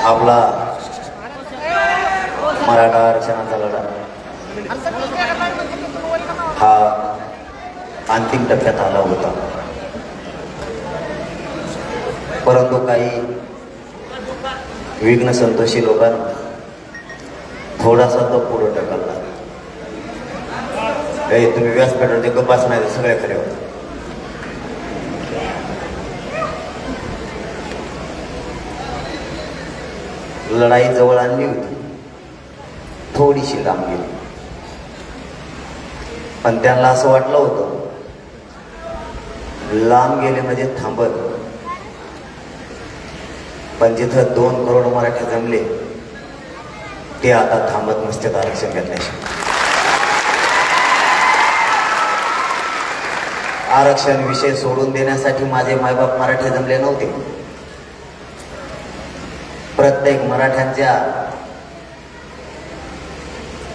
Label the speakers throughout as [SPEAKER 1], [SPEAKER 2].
[SPEAKER 1] आपला मराठा आरक्षणाचा लढा हा अंतिम टप्प्यात आला होता, परंतु काही विघ्न संतोषी लोकांना थोडासा तो पुढे ढकलला. तुम्ही व्यासपीठावर ते गप्पाच नाही, सगळे खरे होते. लढाई जवळ आणली होती, थोडीशी लांब गेली, पण त्यांना असं वाटलं होतं लांब गेले म्हणजे थांबत, पण जिथं 2 करोड मराठी जमले ते आता थांबत नसते आरक्षण घेतल्याशिवाय. आरक्षण विषय सोडून देण्यासाठी माझे मायबाप मराठी जमले नव्हते. प्रत्येक मराठ्यांच्या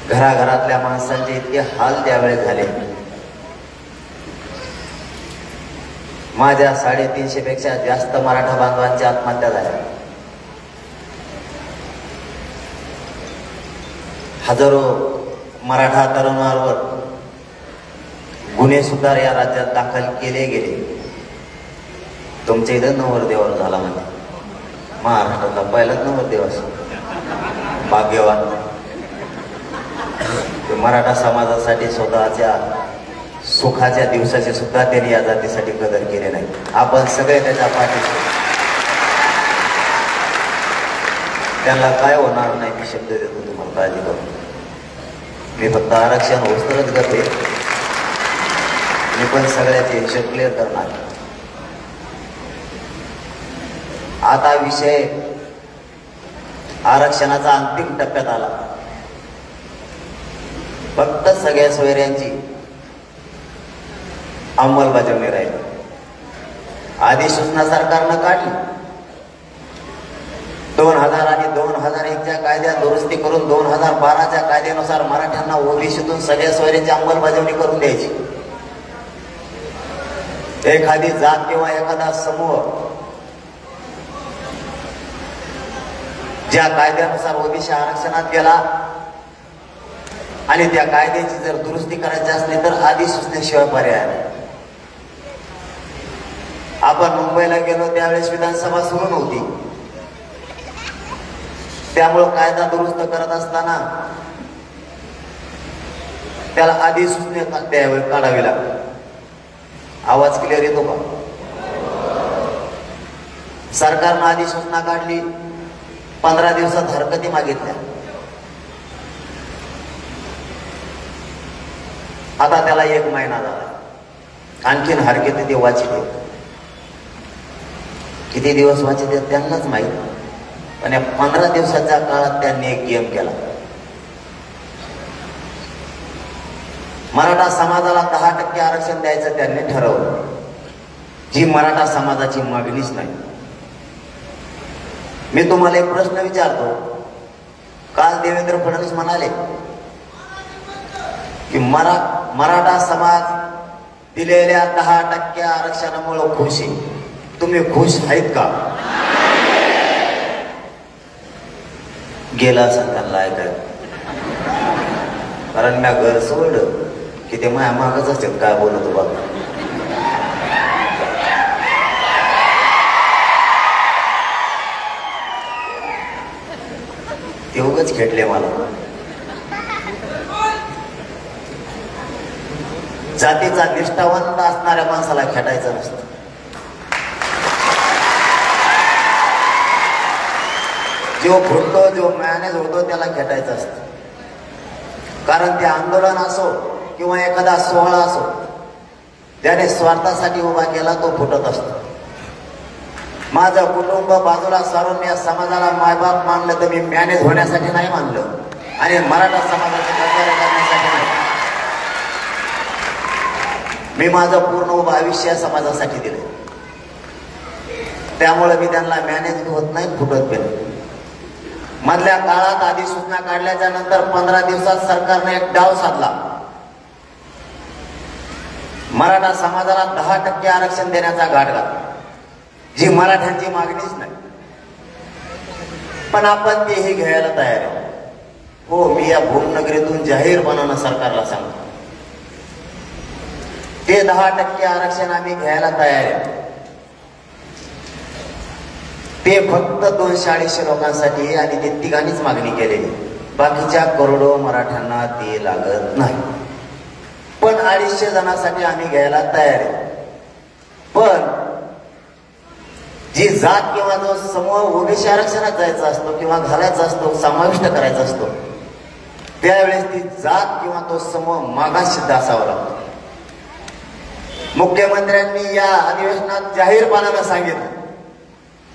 [SPEAKER 1] घराघरातल्या माणसांचे इतके हाल त्यावेळेस झाले. माझ्या 350 पेक्षा जास्त मराठा बांधवांच्या आत्महत्या झाल्या. हजारो मराठा तरुणांवर गुन्हे सुद्धा या राज्यात दाखल केले गेले. तुमच्या इथं नवरदेवावर झाला म्हणजे महाराष्ट्रातला पहिलाच नवरदेव असं भाग्यवान. मराठा समाजासाठी स्वतःच्या सुखाच्या दिवसाचे सुद्धा त्यांनी या जातीसाठी कदर केले नाही. आपण सगळे त्याच्या पाठीशी. त्यांना काय होणार नाही मी शब्द देतो तुम्हाला, काळजी करू. मी फक्त आरक्षण होस्तरच करते, मी पण सगळ्याचे हिशोब क्लिअर करणार. आता विषय आरक्षणाचा अंतिम टप्प्यात आला. फक्त सगळ्या सोयऱ्यांची अंमलबजावणी राहिली. अधिसूचना सरकारनं काढली. 2000 आणि 2001च्या कायद्यात दुरुस्ती करून 2012च्या कायद्यानुसार मराठ्यांना ओबीसीतून सगळ्या सोयऱ्यांची अंमलबजावणी करून द्यायची. एखादी जात किंवा एखादा समूह ज्या कायद्यानुसार ओबीसी आरक्षणात गेला आणि त्या कायद्याची जर दुरुस्ती करायची असली तर अधिसूचनेशिवाय पर्याय नाही. आपण मुंबईला गेलो त्यावेळेस विधानसभा सुरू नव्हती, त्यामुळं कायदा दुरुस्त करत असताना त्याला अधिसूचने त्यावेळी काढावी लागली. आवाज क्लिअर येतो का? सरकारनं अधिसूचना काढली, 15 दिवसात हरकती मागितल्या. आता त्याला 1 महिना झाला, आणखीन हरकती ते वाचित आहेत. किती दिवस वाचित आहेत त्यांनाच माहीत. पण या 15 दिवसाच्या काळात त्यांनी एक गेम केला. मराठा समाजाला 10% आरक्षण द्यायचं त्यांनी ठरवलं, जी मराठा समाजाची मागणीच नाही. मी तुम्हाला एक प्रश्न विचारतो. काल देवेंद्र फडणवीस म्हणाले की मराठा समाज दिलेल्या 10% आरक्षणामुळे खुश आहे. तुम्ही खुश आहेत का? गेला असं त्यांना ऐकाय, कारण मी घर सोडलं की ते माझ्या मागच असतात काय बोलतो बाबा. ते उगाच खेटले मला. जातीचा निष्ठावंत असणाऱ्या माणसाला खेटायचं नसतं. जो फुटतो, जो मॅनेज होतो त्याला खेटायचं असतं. कारण ते आंदोलन असो किंवा एखादा सोहळा असो, ज्याने स्वार्थासाठी उभा केला तो फुटत असतो. माझं कुटुंब बाजूला सारून मी या समाजाला मायबाप मानलं तर मी मॅनेज होण्यासाठी नाही मानलं आणि मराठा समाजाचे प्रचार करण्यासाठी नाही. मी माझं पूर्ण उभं आयुष्य समाजासाठी दिलं. त्यामुळे मी त्यांना मॅनेज होत नाही, फुटत गेलं. मधल्या काळात अधिसूचना काढल्याच्या नंतर 15 दिवसात सरकारने एक डाव साधला. मराठा समाजाला 10% आरक्षण देण्याचा घाट घातला, जी मराठ्यांची मागणीच नाही. पण आपण तेही घ्यायला तयार आहे. हो, मी या भूमनगरीतून जाहीरपणानं सरकारला सांगतो, ते 10% आरक्षण आम्ही घ्यायला तयार आहे. ते फक्त 240 लोकांसाठी आणि ते तिघांनीच मागणी केलेली. बाकीच्या करोडो मराठ्यांना ते लागत नाही. पण 250 जणांसाठी आम्ही घ्यायला तयार आहे. पण जी जात किंवा जो समूह ओबीसी आरक्षणात जायचा असतो किंवा घालायचा असतो, समाविष्ट करायचा असतो, त्यावेळेस ती जात किंवा तो समूह मागाससिद्ध असावा लागतो. मुख्यमंत्र्यांनी या अधिवेशनात जाहीरपणानं सांगितलं,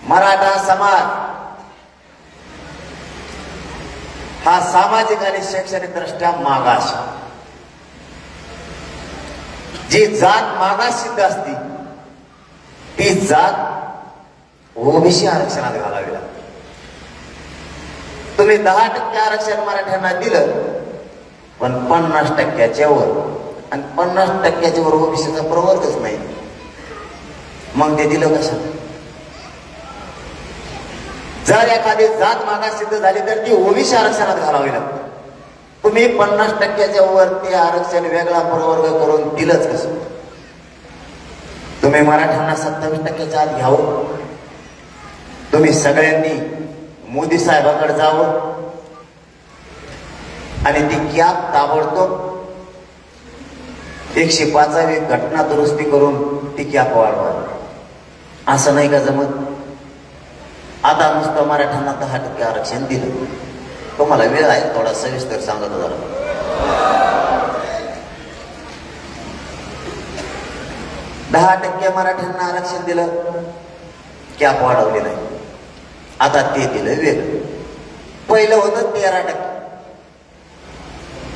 [SPEAKER 1] मराठा समाज हा सामाजिक आणि शैक्षणिक दृष्ट्या मागास. जी जात मागास सिद्ध असती ती जात ओबीसी आरक्षणात घालावी लागते. तुम्ही 10% आरक्षण मराठ्यांना दिलं, पण 50%च्या वर आणि 50%च्या वर ओबीसीचा प्रवर्गच नाही. मग ते दिलं कसं? जर एखादी जात मागास सिद्ध झाली तर ती ओबीसी आरक्षणात घालावी लागते. तुम्ही 50%च्या वर ते आरक्षण वेगळा प्रवर्ग करून दिलंच कसं? तुम्ही मराठ्यांना 27%च्या आत घ्यावं. तुम्ही सगळ्यांनी मोदी साहेबांकडे जावं आणि ती कॅप ताबडतोब 105वी घटना दुरुस्ती करून ती कॅप वाढवा. असं नाही का जमत? आता नुसतं मराठ्यांना 10% आरक्षण दिलं. तुम्हाला वेळ आहे, थोडा सविस्तर सांगतो जरा. 10% मराठ्यांना आरक्षण दिलं, कॅप वाढवली नाही. आता ते दिलं वेगळं. पहिलं होतं 13%.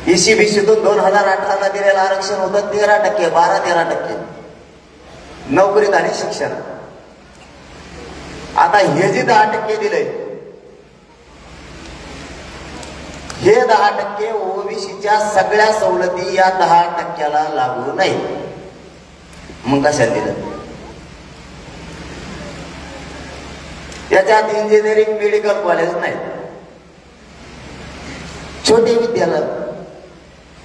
[SPEAKER 1] ECBCतून 2018ला दिलेलं आरक्षण होतं 13%, 12-13% नोकरीत आणि शिक्षणात. आता हे जे 10% दिलंय, हे 10% ओबीसीच्या सगळ्या सवलती या 10%ला लागू नाही. मग कशाला दिलं? याच्यात इंजिनिअरिंग मेडिकल कॉलेज नाही, छोटे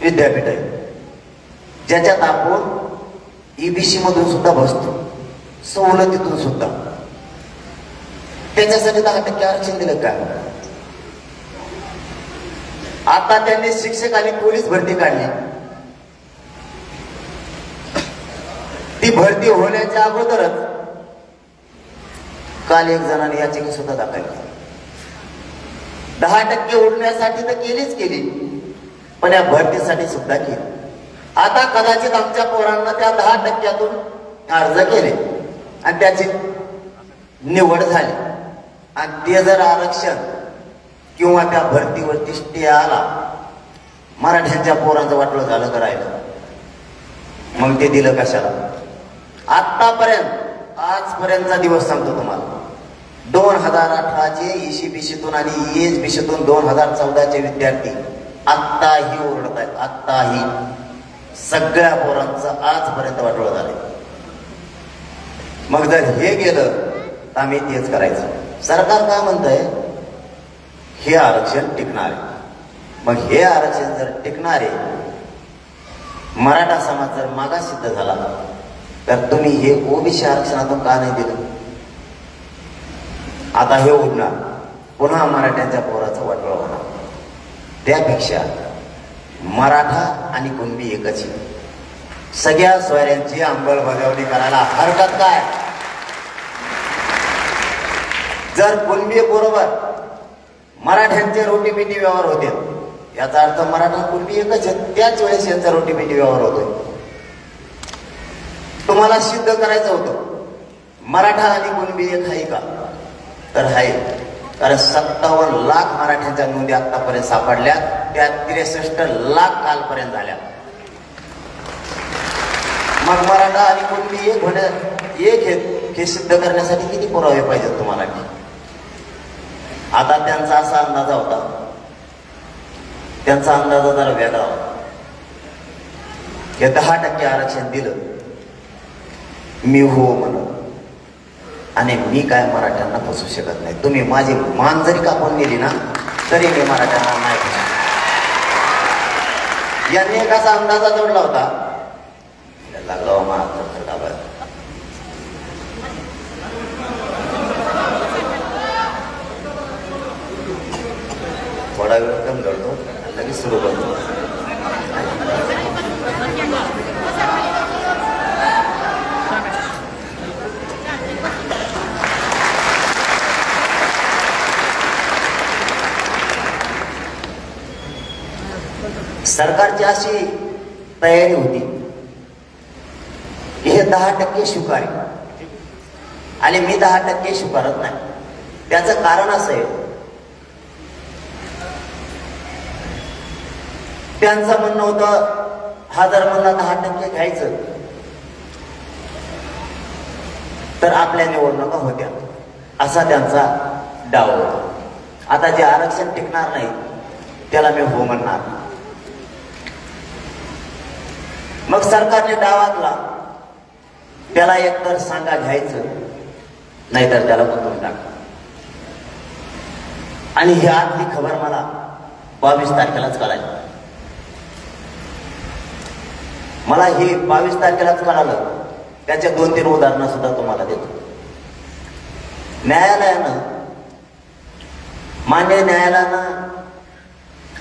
[SPEAKER 1] विद्यापीठ आहे, ज्याच्यात आपण EBC मधून सुद्धा बसतो, सवलतीतून सुद्धा. त्याच्यासाठी 10% आरक्षण दिलं का? आता त्यांनी शिक्षक आणि पोलीस भरती काढली. ती भरती होण्याच्या अगोदरच काल एक जणांनी याचिका सुद्धा दाखल केली. 10% उडण्यासाठी तर केली, पण या भरतीसाठी सुद्धा केली. आता कदाचित आमच्या पोरांना त्या 10%तून अर्ज केले आणि त्याची निवड झाली आणि ते जर आरक्षण किंवा त्या भरतीवरती स्टे आला, मराठ्यांच्या पोरांचं वाटलं झालं करायला, मग ते दिलं कशाला? आतापर्यंत आजपर्यंतचा दिवस सांगतो तुम्हाला, 2018चे ECBCतून आणि ESBCतून 2014चे विद्यार्थी आत्ताही ओरडत आहेत. आत्ताही सगळ्या पोरांचं आजपर्यंत वाटोळं झालंय. मग जर हे गेलं तर आम्ही तेच करायचं. सरकार काय म्हणतंय? हे आरक्षण टिकणार आहे. मग हे आरक्षण जर टिकणार आहे, मराठा समाज जर मागास सिद्ध झाला, तर तुम्ही हे ओबीसी आरक्षणातून का नाही दिलं? आता हे उडणार, पुन्हा मराठ्यांच्या पोराचं वाटोळं होणार. त्यापेक्षा मराठा आणि कुणबी एकच आहे. सगळ्या सोयऱ्यांची अंमलबजावणी करायला हरकत काय? जर कुणबी बरोबर मराठ्यांचे रोटीपेटी व्यवहार होते, याचा अर्थ मराठा कुणबी एकच आहे. त्याच वेळेस यांचा रोटीपेटी व्यवहार होतोय. तुम्हाला सिद्ध करायचं होतं मराठा आणि कुणबी एक आहे का? तर आहे. कारण 57 लाख मराठ्यांच्या नोंदी आतापर्यंत सापडल्या, त्या 63 लाख कालपर्यंत झाल्या. मग मराठा आणि कुणबी एक हे सिद्ध करण्यासाठी किती पुरावे पाहिजेत तुम्हाला? आता त्यांचा असा अंदाज होता, त्यांचा अंदाज जरा वेगळा होता. हे 10% आरक्षण दिलं, मी हो म्हणत, आणि मी काय मराठ्यांना फसू शकत नाही. तुम्ही माझी मान जरी कापून नेली ना तरी मी मराठ्यांना नाही फसू. यांनी एक असा अंदाजा जोडला होता, लागला थोडा वेळ कम जोडतो लगेच सुरू करतो. सरकारची अशी तयारी होती की हे 10% स्वीकारेल आणि मी 10% स्वीकारत नाही. त्याचं कारण असं आहे, त्यांचं म्हणणं होतं हा जर म्हणला 10% घ्यायचं तर आपल्या निवडणुका होत्या, असा त्यांचा डाव होता. आता जे आरक्षण टिकणार नाही त्याला मी हो म्हणणार. मग सरकारने डाव आखला, त्याला एकतर सांगा घ्यायचं नाहीतर त्याला गुंतवून टाक. आणि ही आतली खबर मला 22 तारखेलाच कळाली. मला ही 22 तारखेलाच कळालं. त्याच्या 2-3 उदाहरणं सुद्धा तुम्हाला देतो. न्यायालयानं, मान्य न्यायालयानं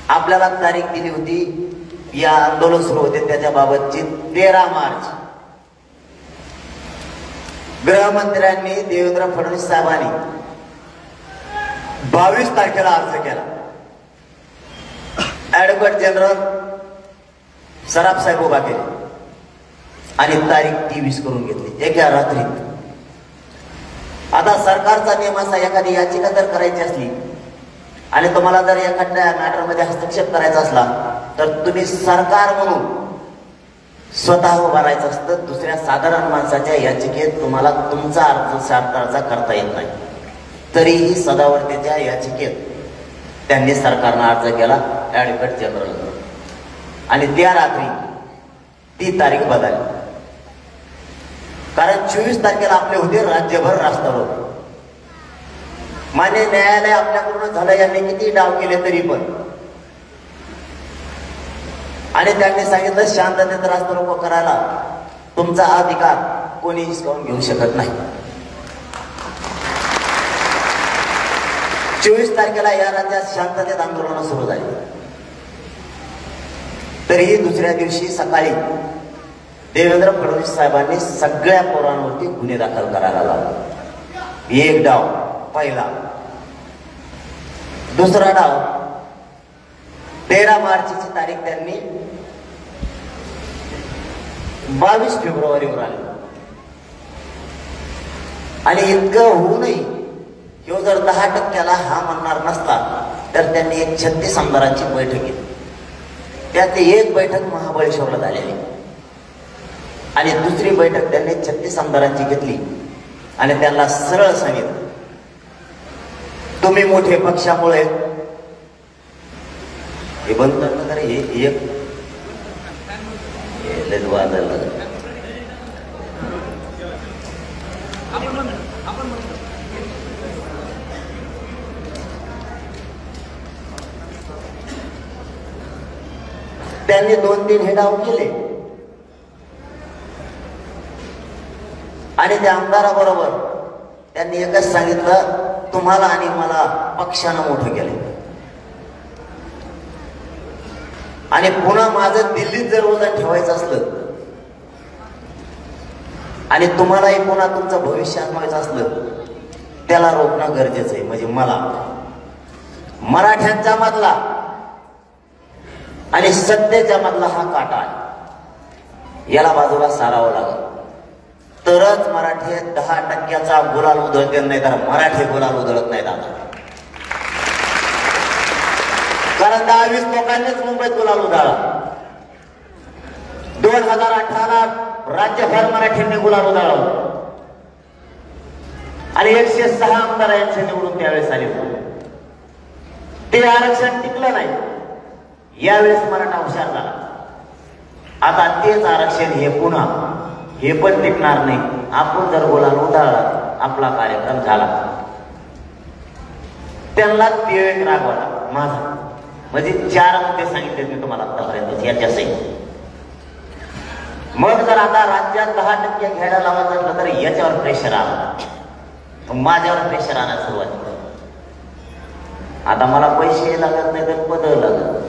[SPEAKER 1] आपल्याला तारीख दिली होती, या आंदोलन सुरू होते त्याच्याबाबतची 13 मार्च. गृहमंत्र्यांनी देवेंद्र फडणवीस साहेबांनी 22 तारखेला अर्ज केला. ऍडव्होकेट जनरल सराफ साहेब उभा केले आणि तारीख 23 करून घेतली एका रात्रीत. आता सरकारचा नियम असा, एखादी याचिका जर करायची असली आणि तुम्हाला जर एखाद्या मॅटरमध्ये हस्तक्षेप करायचा असला तर तुम्ही सरकार म्हणून स्वतः उभा राहायचं असतं. दुसऱ्या साधारण माणसाच्या याचिकेत तुम्हाला तुमचा अर्ज सरकारचा करता येत नाही. तरीही सदावर्तीच्या याचिकेत त्यांनी सरकारनं अर्ज केला ऍडव्होकेट जनरल, आणि त्या रात्री ती तारीख बदलली. कारण 24 तारखेला आपले होते राज्यभर रास्ता रोको. मान्य न्यायालय आपल्याकडून झालं, यांनी किती डाव केले तरी पण, आणि त्यांनी सांगितलं शांततेत रास्ता रोको करायला तुमचा अधिकार कोणी हिसकावून घेऊ शकत नाही. 24 तारखेला या राज्यात शांततेत आंदोलन सुरू झाली. तरीही दुसऱ्या दिवशी सकाळी देवेंद्र फडणवीस साहेबांनी सगळ्या पोरांवरती गुन्हे दाखल करायला लावले. एक डाव पहिला. दुसरा डाव 13 मार्चची तारीख त्यांनी 22 फेब्रुवारीवर आली. आणि इतकं होऊनही ह्यो जर 10%ला हा म्हणणार नसता तर त्यांनी एक 36 आमदारांची बैठक घेतली. त्यातली एक बैठक महाबळेश्वरला झालेली आणि दुसरी बैठक त्यांनी 36 आमदारांची घेतली आणि त्यांना सरळ सांगितलं, तुम्ही मोठे पक्षामुळे हे बंद करणं तर हे एक त्यांनी 2-3 हे डाव केले आणि त्या आमदाराबरोबर त्यांनी एकच सांगितलं, तुम्हाला आणि मला पक्षानं मोठं केलं आणि पुन्हा माझं दिल्लीत जर वजन ठेवायचं असलं आणि तुम्हालाही पुन्हा तुमचं भविष्य आजमावायचं असलं त्याला रोखणं गरजेचं आहे. म्हणजे मला मराठ्यांच्या मधला आणि सत्तेच्या मधला हा काटा आहे, याला बाजूला सारावं लागल तरच मराठी 10%चा गुलाल उधळते, नाही तर मराठी गुलाल उधळत नाहीत. आता कारण 10-20 लोकांनीच मुंबईत गुलाल उधळला. 2018ला राज्यभर मराठींनी गुलाल उधळला आणि 106 आमदार यांचे निवडून त्यावेळेस आले. ते आरक्षण टिकलं नाही. यावेळेस मराठा हुशार झाला. आता तेच आरक्षण हे पुन्हा हे पण टिकणार नाही. आपण जर गुलाल उधळला
[SPEAKER 2] आपला कार्यक्रम झाला. त्यांना ते एक रागवला माझा. म्हणजे 4 मुद्दे सांगितले मी तुम्हाला आतापर्यंत याच्या सहित. मग जर आता राज्यात 10% घ्यायला लावायचं असलं तर याच्यावर प्रेशर आला, माझ्यावर प्रेशर आणायला सुरुवात केली. आता मला पैसे लागत नाही तर पद लागत.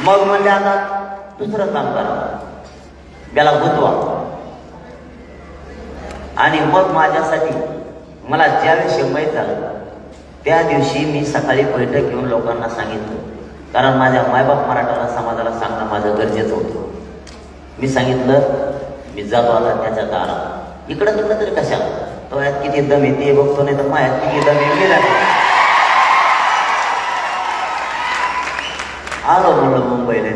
[SPEAKER 2] मग म्हणजे आता दुसरं काम करा, त्याला गुंतवा. आणि मग माझ्यासाठी मला ज्यावेळी माहीत झालं त्या दिवशी मी सकाळी बैठक घेऊन लोकांना सांगितलं, कारण माझ्या मायबाप मराठाला समाजाला सांगणं माझं गरजेचं होतं. मी सांगितलं मी जातो आता त्याच्या दारात. इकडं तिकडं तरी कशाला, तो यात किती दम येते बघतो, नाही तर माझ्यात किती दम येते. आलो म्हणलं मुंबईला.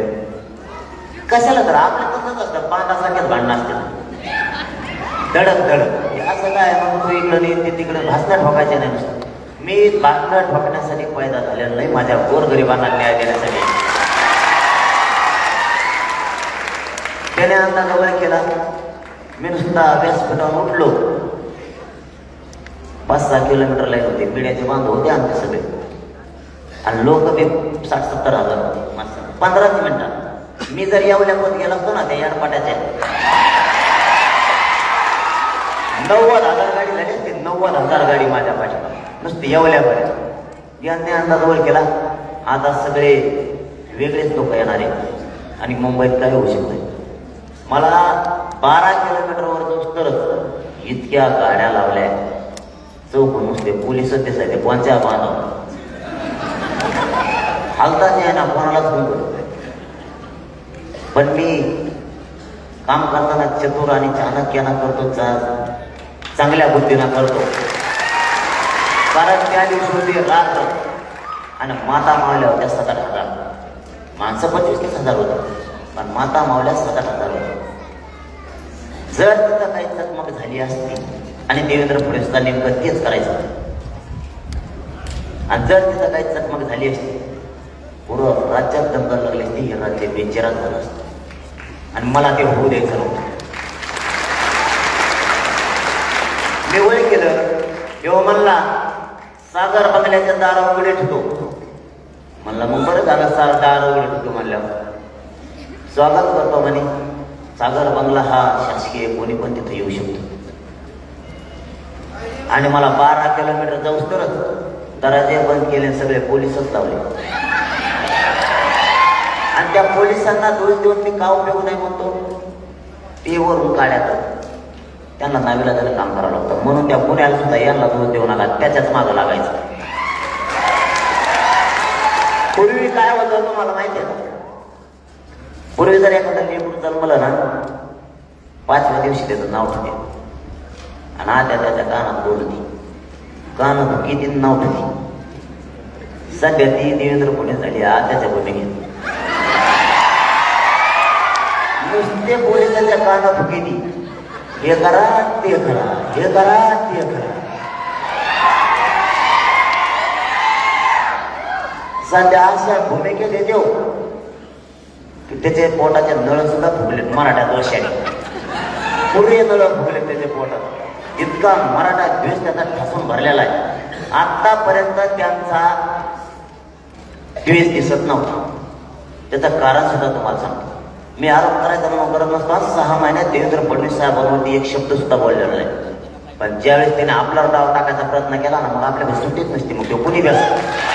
[SPEAKER 2] कशाला तर आपल्या तसंच असतं, पांडासारखेच भांडणं असते धडक धडक. असं काय मग तू इकडं नाही ते तिकडं भासणं ठोकायचे नाही नुसतं. मी भासणं ठोकण्यासाठी पैदा झालेला नाही, माझ्या गोरगरिबांना न्याय देण्यासाठी. त्याने अंदाज वगैरे केला. मी नुसता व्यासपीठावर उठलो, 5-6 किलोमीटर लाईन होते, पिढ्याचे बांधव होते आमचे सगळे. आणि लोक बी 60-70 हजार होते माणसं. 15 मिनिटात मी जर येवल्या पद गेला असतो ना त्या याडपाट्याच्या 90,000 गाडी झाली असते. 90,000 गाडी माझ्या पाठीला नुसती येवल्यापर्यंत. यांनी अंदाज केला आता सगळे वेगळेच लोक येणार आहेत आणि मुंबईत काय होऊ शकत. मला 12 किलोमीटरवर जाऊस तरच इतक्या गाड्या लावल्या, चौक नुसते पोलिसच दिसायचे, कोणत्या बांधव हालताच आहे ना, कोणालाच फोन करतो. पण मी काम करताना चतुर आणि चाणक्यानं करतो, चांगल्या बुद्धीनं करतो. कारण त्या दिवशी होती रात्र आणि माता मावल्या होत्या 7-8 हजार. माणसं 25-30 हजार होतं, पण माता मावल्या 7-8 हजार होत्या. जर तिथं काही चकमक झाली असती आणि देवेंद्र फडणवीस सुद्धा नेमकं तेच करायचं, आणि जर तिथं काही चकमक झाली असती पूर्ण राज्यात दंगल लागली असती, हे राज्य बेचिराग झालं असतं आणि मला ते होऊ द्यायचं नव्हतं. मी वय केलं तेव्हा म्हणला सागर बंगल्याच्या दारा उघडे ठेवतो. म्हणलं मग बरं झालं दार उघडे ठेवतो म्हणल्यावर स्वागत करतो म्हणे. सागर बंगला हा शासकीय, कोणी पण तिथं येऊ शकतो. आणि मला 12 किलोमीटर जाऊस तरच दरवाजे बंद केले, सगळे पोलिसच लावले. आणि त्या पोलिसांना दोष देऊन मी का उपयोग नाही म्हणतो, ते वरून काढ्यात त्यांना नावीला त्याला काम करावं लागतं. म्हणून त्या पुण्याला सुद्धा यांना दोष देऊ नका, त्याच्याच मागं लागायचं. पूर्वी काय होतं तुम्हाला माहिती आहे? पूर्वी जर एखादा लेकरू जन्मलं ना 5व्या दिवशी त्याचं नाव ठेवते आणि आता त्याच्या कानात बोलती, कानात किती नाव ठेवते. सध्या ती देवेंद्र फडणवीस झाली, त्याच्या बोलणे घेत नुसते पोलिसांच्या कानात किती हे करा ते करा, हे करा ते करा. सध्या अशा भूमिकेत येतो की त्याचे पोटाचे नळ सुद्धा फुगलेत मराठ्यात वर्षाने. पूर्वी नळ फुगलेत त्याच्या पोटात. इतका मराठा द्वेष त्याचा ठासून भरलेला आहे. आतापर्यंत त्यांचा द्वेष दिसत नव्हता. त्याचं कारण सुद्धा तुम्हाला सांगतो. मी आरोप करायचा म्हणून करत नसतो. 6 महिन्यात देवेंद्र फडणवीस साहेबांवरती एक शब्द सुद्धा बोललेला नाही. पण ज्यावेळेस त्याने आपल्यावर डाव टाकायचा प्रयत्न केला ना, मग आपल्याकडे सुट्टीच नसते. मग तो कुणी व्यस्त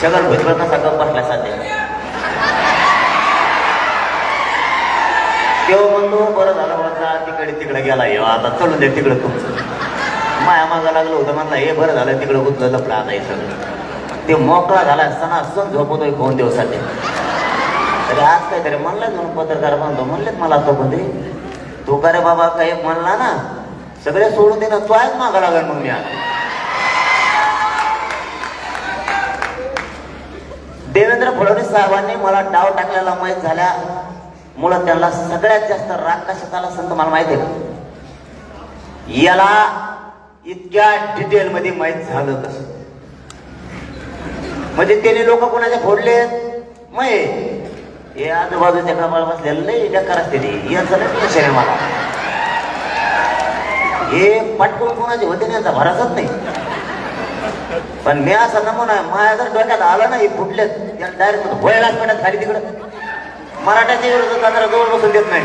[SPEAKER 2] जगल भुजबळ कसा गप बसला सध्या. तेव्हा म्हणतो बरं झालं माझा तिकडे गेला, येऊ आता चलून दे तिकडं तुमचं. माया मागा लागलं होतं म्हणला हे बरं झालं तिकडं गुतलं लपला. आता हे सगळं ते मोकळा झाला असताना सण झोपतोय 2 दिवसाचे. तरी आज काहीतरी म्हणलं म्हणून पत्रकार बांधतो म्हणलेत मला तो बंदे तो का रे बाबा काही म्हणला ना सगळे सोडून दे ना, तो आहेच मागा लागेल. मग मी देवेंद्र फडणवीस साहेबांनी मला डाव टाकलेला माहीत झाल्यामुळं त्यांना सगळ्यात जास्त राग कशात आला असं तुम्हाला माहिती आहे का? याला इतक्या डिटेल मध्ये माहीत झालं कसं? म्हणजे त्याने लोक कोणाच्या फोडले मय हे आजूबाजूच्या कामाला बसलेलं नाही बेकार असते ते यांचं नाही टेन्शन आहे मला. हे पटकून कोणाचे होते नाही यांचा भरासच नाही. पण मी असा नमुना आहे, माझ्या जर डोक्यात आलं नाही फुटले त्याला डायरेक्ट व्हायलाच पडत खाली तिकडं. मराठ्याच्या विरोधात जरा जवळ बसून देत नाही.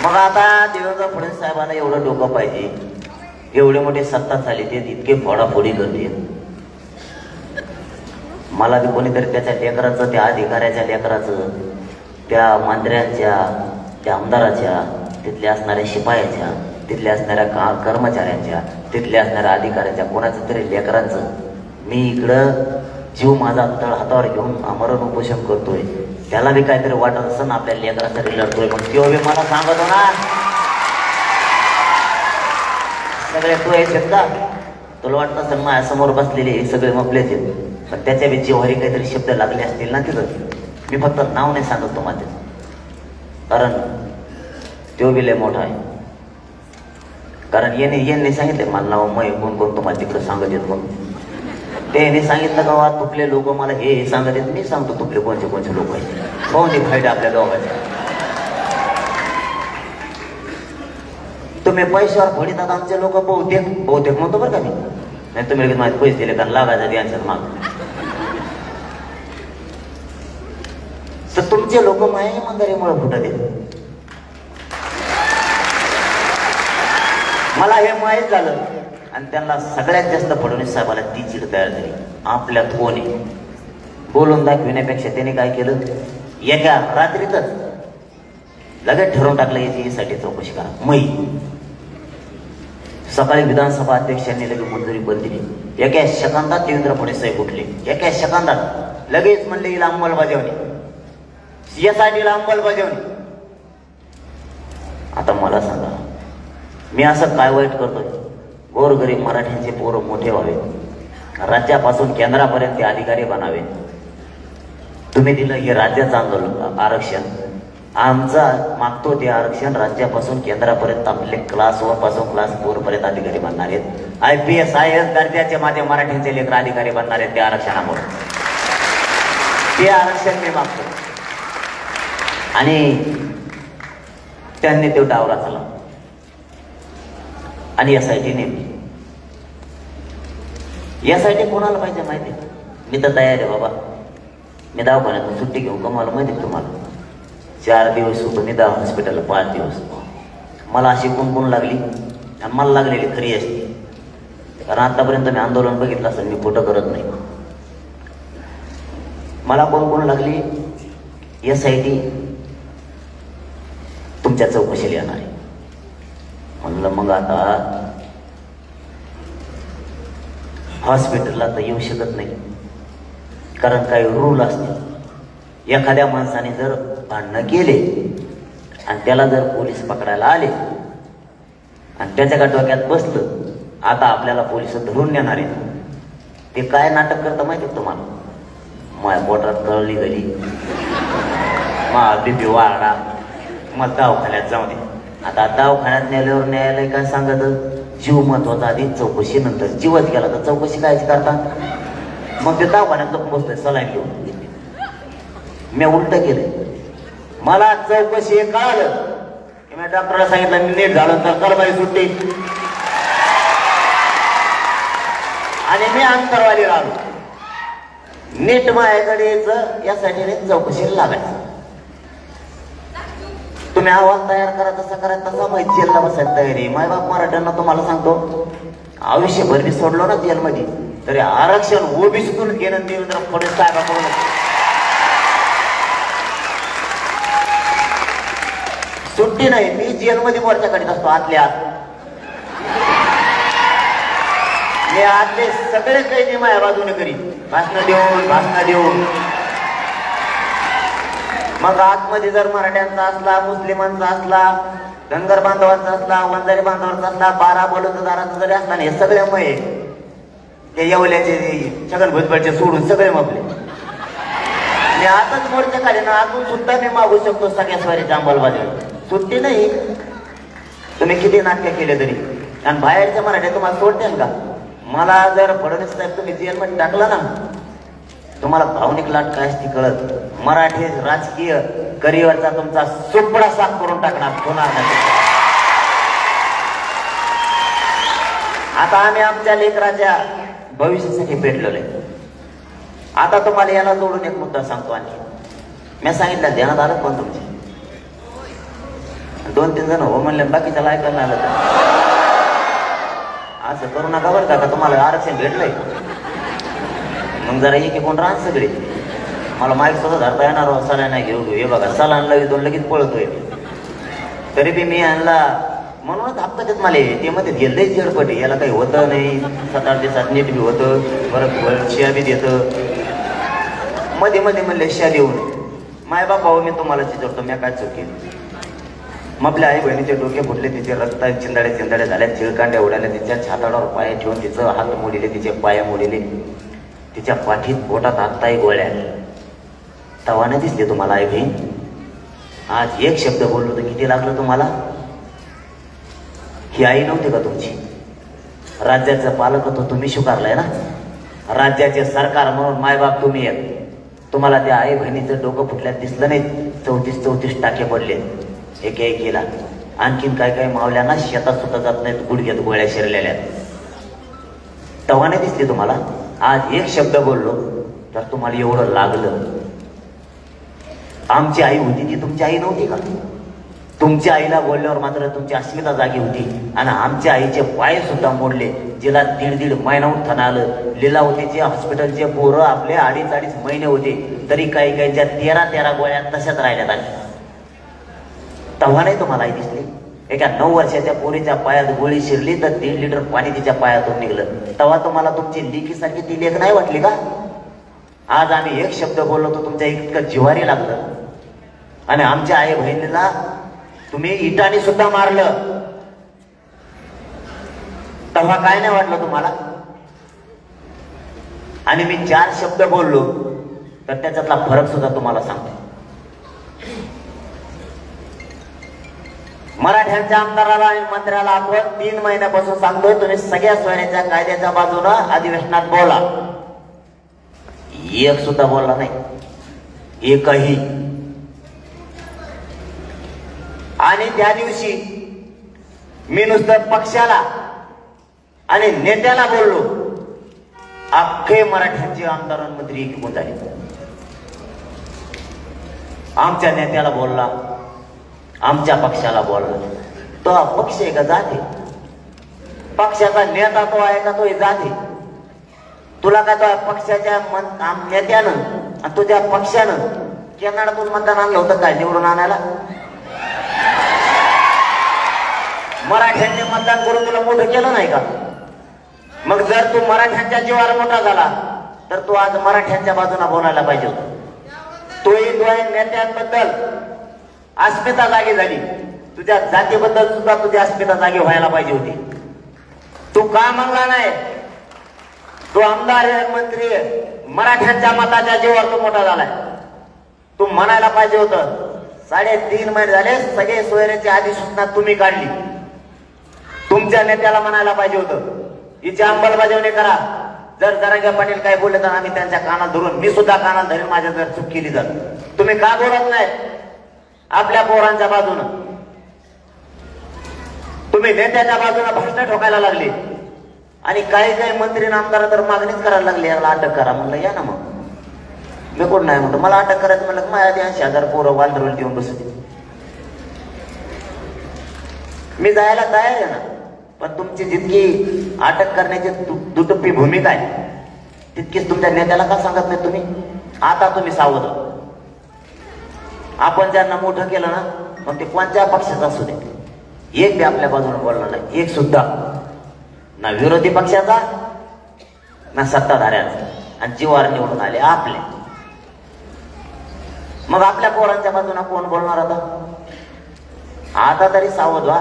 [SPEAKER 2] मग आता देवेंद्र फडणवीस साहेबांना एवढं डोकं पाहिजे, एवढे मोठे सत्ता झाली ते इतके फोडाफोडी करते. मला बी कोणीतरी त्याच्या लेकराचं, त्या अधिकाऱ्याच्या लेकराचं, त्या मंत्र्यांच्या, त्या आमदाराच्या, तिथल्या असणाऱ्या शिपायाच्या, तिथल्या असणाऱ्या कर्मचाऱ्यांच्या, तिथल्या असणाऱ्या अधिकाऱ्याच्या, कोणाचं तरी लेकरांचं मी इकडं जीव माझा तळ हातावर घेऊन आमरण उपोषण करतोय. त्याला बी काहीतरी वाटत असं ना आपल्या लेकरासाठी लढतोय. मग तो बी मला सांगतो ना सगळे तो आहेत का? तुला वाटत असेल माझ्या समोर बसलेले हे सगळे मपलेच आहेत, पण त्याच्या बी जीवारी काहीतरी शब्द लागले असतील ना तिथं. मी फक्त नाव नाही सांगत तुम्हाला, कारण तो बी लय मोठा आहे. कारण यांनी सांगितले मला नाव मग कोण कोण तुम्हाला तिकडे सांगत येत. मग त्याने सांगितलं का तुपले लोक मला हे सांगत येत, मी सांगतो तुपले कोणते कोणते लोक आहेत, कोणते फायदे आपल्या दोघांचे. तुम्ही पैशावर फोडीतात आमचे लोक बहुतेक म्हणतो बरं का मी. नाही तुम्ही माझे पैसे दिले कारण लागायचा यांच्यात माग. तर तुमचे लोक माझ्या इमानदारीमुळे फुटत आहेत. मला हे माहीत झालं आणि त्यांना सगळ्यात जास्त फडणवीस साहेबाला ती चिड तयार झाली. आपल्यात कोण आहे बोलून दाखविण्यापेक्षा त्याने काय केलं, एका रात्रीतच लगेच ठरवून टाकलं याची चौकशी करा. मै सकाळी विधानसभा अध्यक्षांनी लगेच मंजुरी पण दिली. एका सेकंदात देवेंद्र फडणवीस साहेब उठले. एका सेकंदात लगेच म्हणले येईल अंमलबजावणी, यासाठीला अंमलबजावणी. आता मला सांगा मी असं काय वाईट करतोय? गोरगरीब मराठ्यांचे पोरं मोठे व्हावेत, राज्यापासून केंद्रापर्यंत ते अधिकारी बनावे. तुम्ही दिलं हे राज्याचं आंदोलन आरक्षण, आमचा मागतो ते आरक्षण राज्यापासून केंद्रापर्यंत आपले क्लास 1 पासून क्लास 4 पर्यंत अधिकारी बनणार आहेत. IPS IAS दर्जाचे माझे मराठ्यांचे लेकर अधिकारी बनणार आहेत त्या आरक्षणामुळे. ते आरक्षण मी मागतो. आणि त्यांनी तो डावरा चालला आणि SIT नेमली. SIT कोणाला पाहिजे माहिती? मी तर तयार आहे बाबा. मी दवाखान्यातून सुट्टी घेऊन कमावलं माहिती तुम्हाला. 4 दिवस होतो मी दवा हॉस्पिटलला, 5 दिवस. मला अशी कुणकुण लागली आणि मला लागलेली खरी असते. कारण आतापर्यंत मी आंदोलन बघितलं असेल, मी खोटं करत नाही. मला कुणकुण लागली, SIT तुमच्या चौकशीला येणार आहे. म्हणलं मग आता हॉस्पिटलला तर येऊ शकत नाही, कारण काही रूल असते. एखाद्या माणसाने जर भांडणं केले आणि त्याला जर पोलीस पकडायला आले आणि त्याच्या डोक्यात बसलं आता आपल्याला पोलिस धरून नेणार आहेत, ते काय नाटक करतं माहिती आहे तुम्हाला? माझ्या पोटात कळली गेली, माझा BP वाढला, मग दवाखान्यात जाऊ दे. आता दवाखान्यात नेल्यावर न्यायालय काय सांगत, जीव महत्वाचा, आधी चौकशी नंतर. जीवच गेला तर चौकशी कायच करता? मग ते दवाखान्यात बसतोय सलाईन घेऊन. मी उलट केलंय. मला चौकशी हे कळालं की मी डॉक्टरला सांगितलं मी नीट झालं तर कर बाई सुट्टी, आणि मी अंतरवाली राहिलो. नीट माझ्याकडे यायचं यासाठी चौकशीला लागायचं. तुम्ही अहवाल तयार करा, तसा करा, तसा माहिती जेलला बसायला तयारी. माय बाप मराठ्यांना तुम्हाला सांगतो, आयुष्यभर मी सोडलो ना जेलमध्ये तरी आरक्षण ओबीसीतून घेणं देवेंद्र फडणवीस साहेबांकडून. सुट्टी नाही, मी जेलमध्ये मोर्चा काढत असतो आतल्या आत. मी आतले सगळे कैदी माझ्या बाजूने करीत, भाषण देऊन. मग आतमध्ये जर मराठ्यांचा असला, मुस्लिमांचा असला, धनगर बांधवांचा असला, वंजारी बांधवांचा असला, 12 बलुतेदारांचा जरी असला, हे सगळे मय ते येवल्याचे छगन भुजबळचे सोडून सगळे मपले. मी आताच मोर्चा काढे ना, आतून सुद्धा मी मागू शकतो सगळ्या स्वारीच्या अंमलबजावणी. सुट्टी नाही. तुम्ही किती नाटक केले तरी. आणि बाहेरच्या मराठ्या तुम्हाला सोडते का? मला जर फडणवीस साहेब तुम्ही जेलमध्ये टाकला ना, तुम्हाला भावनिक लाट काय असते कळत. मराठी राजकीय करिअरचा तुमचा सुपडा साफ करून टाकणार होणार नाही. आता आम्ही आमच्या लेकराच्या भविष्यासाठी पेटलेलो आहे. आता तुम्हाला याला जोडून एक मुद्दा सांगतो. आणखी मी सांगितलं ध्यानात आलं पण तुमचे 2-3 जण हो म्हणले, बाकीच्याला ऐकायला आलं तर असं करू नका बरं का. तुम्हाला आरक्षण भेटलंय मग जरा एक कोण राहा सगळे. मला माईक सुद्धा धरता येणार सला नाही घेऊ. हे बघा सला लगेच दोन लगेच पळतोय. तरी बी मी आणला म्हणूनच हप्ता देत मला ते मध्ये गेलंय झडपट. याला काही होतं नाही. 7-8 दिवसात नीट बी होतं. बरं शिया बी देतं. मध्ये मध्ये म्हणले शिया देऊ नये. माय बाप मी तुम्हाला चिचवतो मी काय चूक केली. मग आपल्या आई बहिणीचे डोके फुटले. तिचे रक्त चिंदाडे झाल्या. चिळकांड्या उडाल्या. तिच्या छाताडावर पाय ठेवून तिचं हात मोडले. तिचे पाय मोडले. तिच्या पाठीत पोटात आत्ताही गोळ्या. तवाने दिसले तुम्हाला आई बहीण. आज एक शब्द बोललो तर किती लागलं तुम्हाला. ही आई नव्हती का तुमची. राज्याचं पालकत्व तुम्ही स्वीकारलंय ना. राज्याचे सरकार म्हणून मायबाप तुम्ही आहेत. तुम्हाला त्या आई बहिणीचं डोकं फुटल्यात दिसलं नाही. 34 टाके पडले एक केला. आणखीन काय काय मावल्यांना शेतात सुद्धा जात नाहीत. गुडघ्यात गोळ्या शिरलेल्या. तवाने दिसले तुम्हाला. आज एक शब्द बोललो तर तुम्हाला एवढं लागलं. आमची आई होती ती तुमची आई नव्हती का. तुमच्या आईला बोलल्यावर मात्र तुमची अस्मिता जागी होती. आणि आमच्या आईचे पाय सुद्धा मोडले. जिला 1.5 महिना उठताना आलं. लिलावतीचे हॉस्पिटलचे पोरं आपले 2.5 महिने होते. तरी काही काहीच्या 13 गोळ्या तशाच राहिल्यात. आणि तेव्हा नाही तुम्हाला आई दिसली. एका 9 वर्षाच्या पोरीच्या पायात गोळी शिरली तर 1.5 लिटर पाणी तिच्या पायातून निघलं. तेव्हा तुम्हाला तुमची लेकीसारखी ती लेख नाही वाटली का. आज आम्ही एक शब्द बोललो तर तुमच्या इतकं जिव्हारी लागलं. आणि आमच्या आई बहिणीला तुम्ही इटाने सुद्धा मारलं. तेव्हा काय नाही वाटलं तुम्हाला. आणि मी 4 शब्द बोललो तर त्याच्यातला फरक सुद्धा तुम्हाला सांगतो. मराठ्यांच्या आमदाराला आणि मंत्र्याला आपण 3 महिन्यापासून सांगतोय तुम्ही सगळ्या सोयऱ्याच्या कायद्याच्या बाजूनं अधिवेशनात बोला. एक सुद्धा बोलला नाही. एकही. आणि त्या दिवशी मी नुसतं पक्षाला आणि नेत्याला बोललो. अख्खे मराठ्यांचे आमदार आणि मंत्री एकूण झाले. आमच्या नेत्याला बोलला. आमच्या पक्षाला बोलला. तो हा पक्ष आहे का जाते. पक्षाचा नेता तो आहे का तो जाते. तुला काय तो पक्षाच्या नेत्यानं आणि तुझ्या पक्षानं कॅनडातून मतदान आणलं होतं काय निवडून आणायला. मराठ्यांनी मतदान करून तुला मोठं केलं नाही का. मग जर तू मराठ्यांच्या जीवावर मोठा झाला तर तू आज मराठ्यांच्या बाजूला बोलायला पाहिजे होता. तोही तुझ्या नेत्यांबद्दल अस्मिता जागी झाली. तुझ्या जातीबद्दल सुद्धा तुझी अस्मिता जागी व्हायला पाहिजे होती. तू का म्हणला नाही. तो आमदार आहे मंत्री आहे. मराठ्यांच्या मताच्या जीवावर तो मोठा झालाय. तू म्हणायला पाहिजे होतं. 3.5 महिने झाले सगळे सोयऱ्याची अधिसूचना तुम्ही काढली. तुमच्या नेत्याला म्हणायला पाहिजे होतं हिची अंमलबजावणी करा. जर जरांगे पाटील काय बोलले तर आम्ही त्यांच्या कानात धरून मी सुद्धा कानात धरून माझ्या जर चूक केली तर तुम्ही का बोलत नाही. आपल्या पोरांच्या बाजूनं तुम्ही नेत्याच्या बाजूने भाषण ठोकायला लागले. आणि काही मंत्री आमदार तर मागणीच करायला लागली याला अटक करा. म्हणलं या ना मग. मी कोण नाही म्हणतो. मला अटक करायचं म्हणलं माझ्या 80,000 पोरं वांदरवली देऊन बसते. मी जायला तयार आहे ना. पण तुमची जितकी अटक करण्याची दुटप्पी भूमिका आहे तितकीच तुमच्या नेत्याला का सांगत नाही तुम्ही. आता तुम्ही सावध. आपण ज्यांना मोठं केलं ना मग ते कोणत्या पक्षाचा असू दे एक बी आपल्या बाजूने बोलला नाही. एक सुद्धा. ना विरोधी पक्षाचा ना सत्ताधाऱ्याचा. आणि जीवावर निवडून आले आपले. मग आपल्या पोरांच्या बाजूने कोण बोलणार आता. आता तरी सावध व्हा.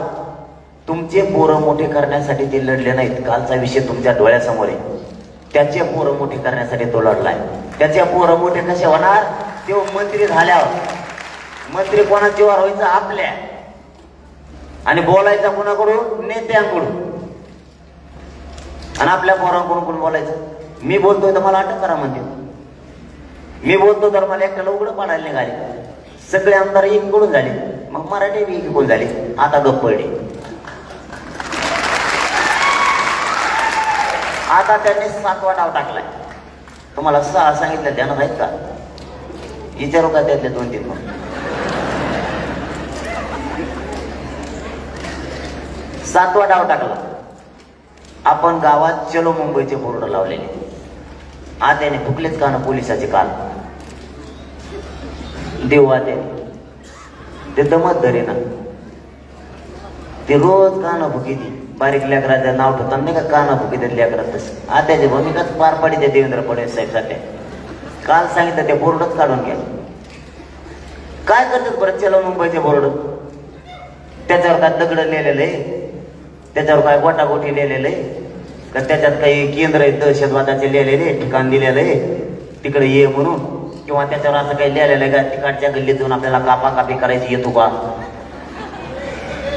[SPEAKER 2] तुमचे पोरं मोठे करण्यासाठी ते लढले नाहीत. कालचा विषय तुमच्या डोळ्यासमोर आहे. त्याचे पोरं मोठे करण्यासाठी तो लढलाय. त्याचे पोरं मोठे कसे होणार. ते मंत्री झाल्यावर. मंत्री कोणा जीवावर व्हायचं आपल्या. आणि बोलायचा कोणाकडून नेत्यांकडून. आणि आपल्या पोरांकडून कोण बोलायचं. मी बोलतोय तर मला अटक करा म्हणते. मी बोलतो तर मला एकट्याला उघडं पाडायला निघाले. सगळे आमदार एकीकडून झाले, मग मराठी बी एकीकडून झाले. आता गप्प पडले. आता त्यांनी 7वा डाव टाकलाय. तुम्हाला 6 सांगितलं, ध्यानात आहेत का? विचारू का त्यातले 2-3 मग? 7वा डाव टाकला. आपण गावात चलो मुंबईचे बोर्ड लावलेले. आत्याने फुकलेच का ना पोलिसाचे काल. देवा ते दमत धरे ना. ते रोज काना फुकी ती बारीक लेकराचं नाव ठेवतात नाही का, काना फुकी देत लेकरात. तसं आत्याची भूमिकाच पार पाडी त्या देवेंद्र फडणवीस साहेब सध्या. काल सांगितलं ते बोर्डच काढून घ्या. काय करतात बरं चलो मुंबईचे बोर्ड? त्याच्यावर काय दगड लिहिलेलं आहे, त्याच्यावर काय गोटागोटी लिहिलेलं आहे का, त्याच्यात काही केंद्र आहे दहशतवादाचे लिहिलेले, ठिकाण दिलेलं आहे तिकडे ये म्हणून, किंवा त्याच्यावर असं काही लिहिलेलं आहे का तिकडच्या गल्लीत जाऊन आपल्याला कापाकापी करायची येतो का?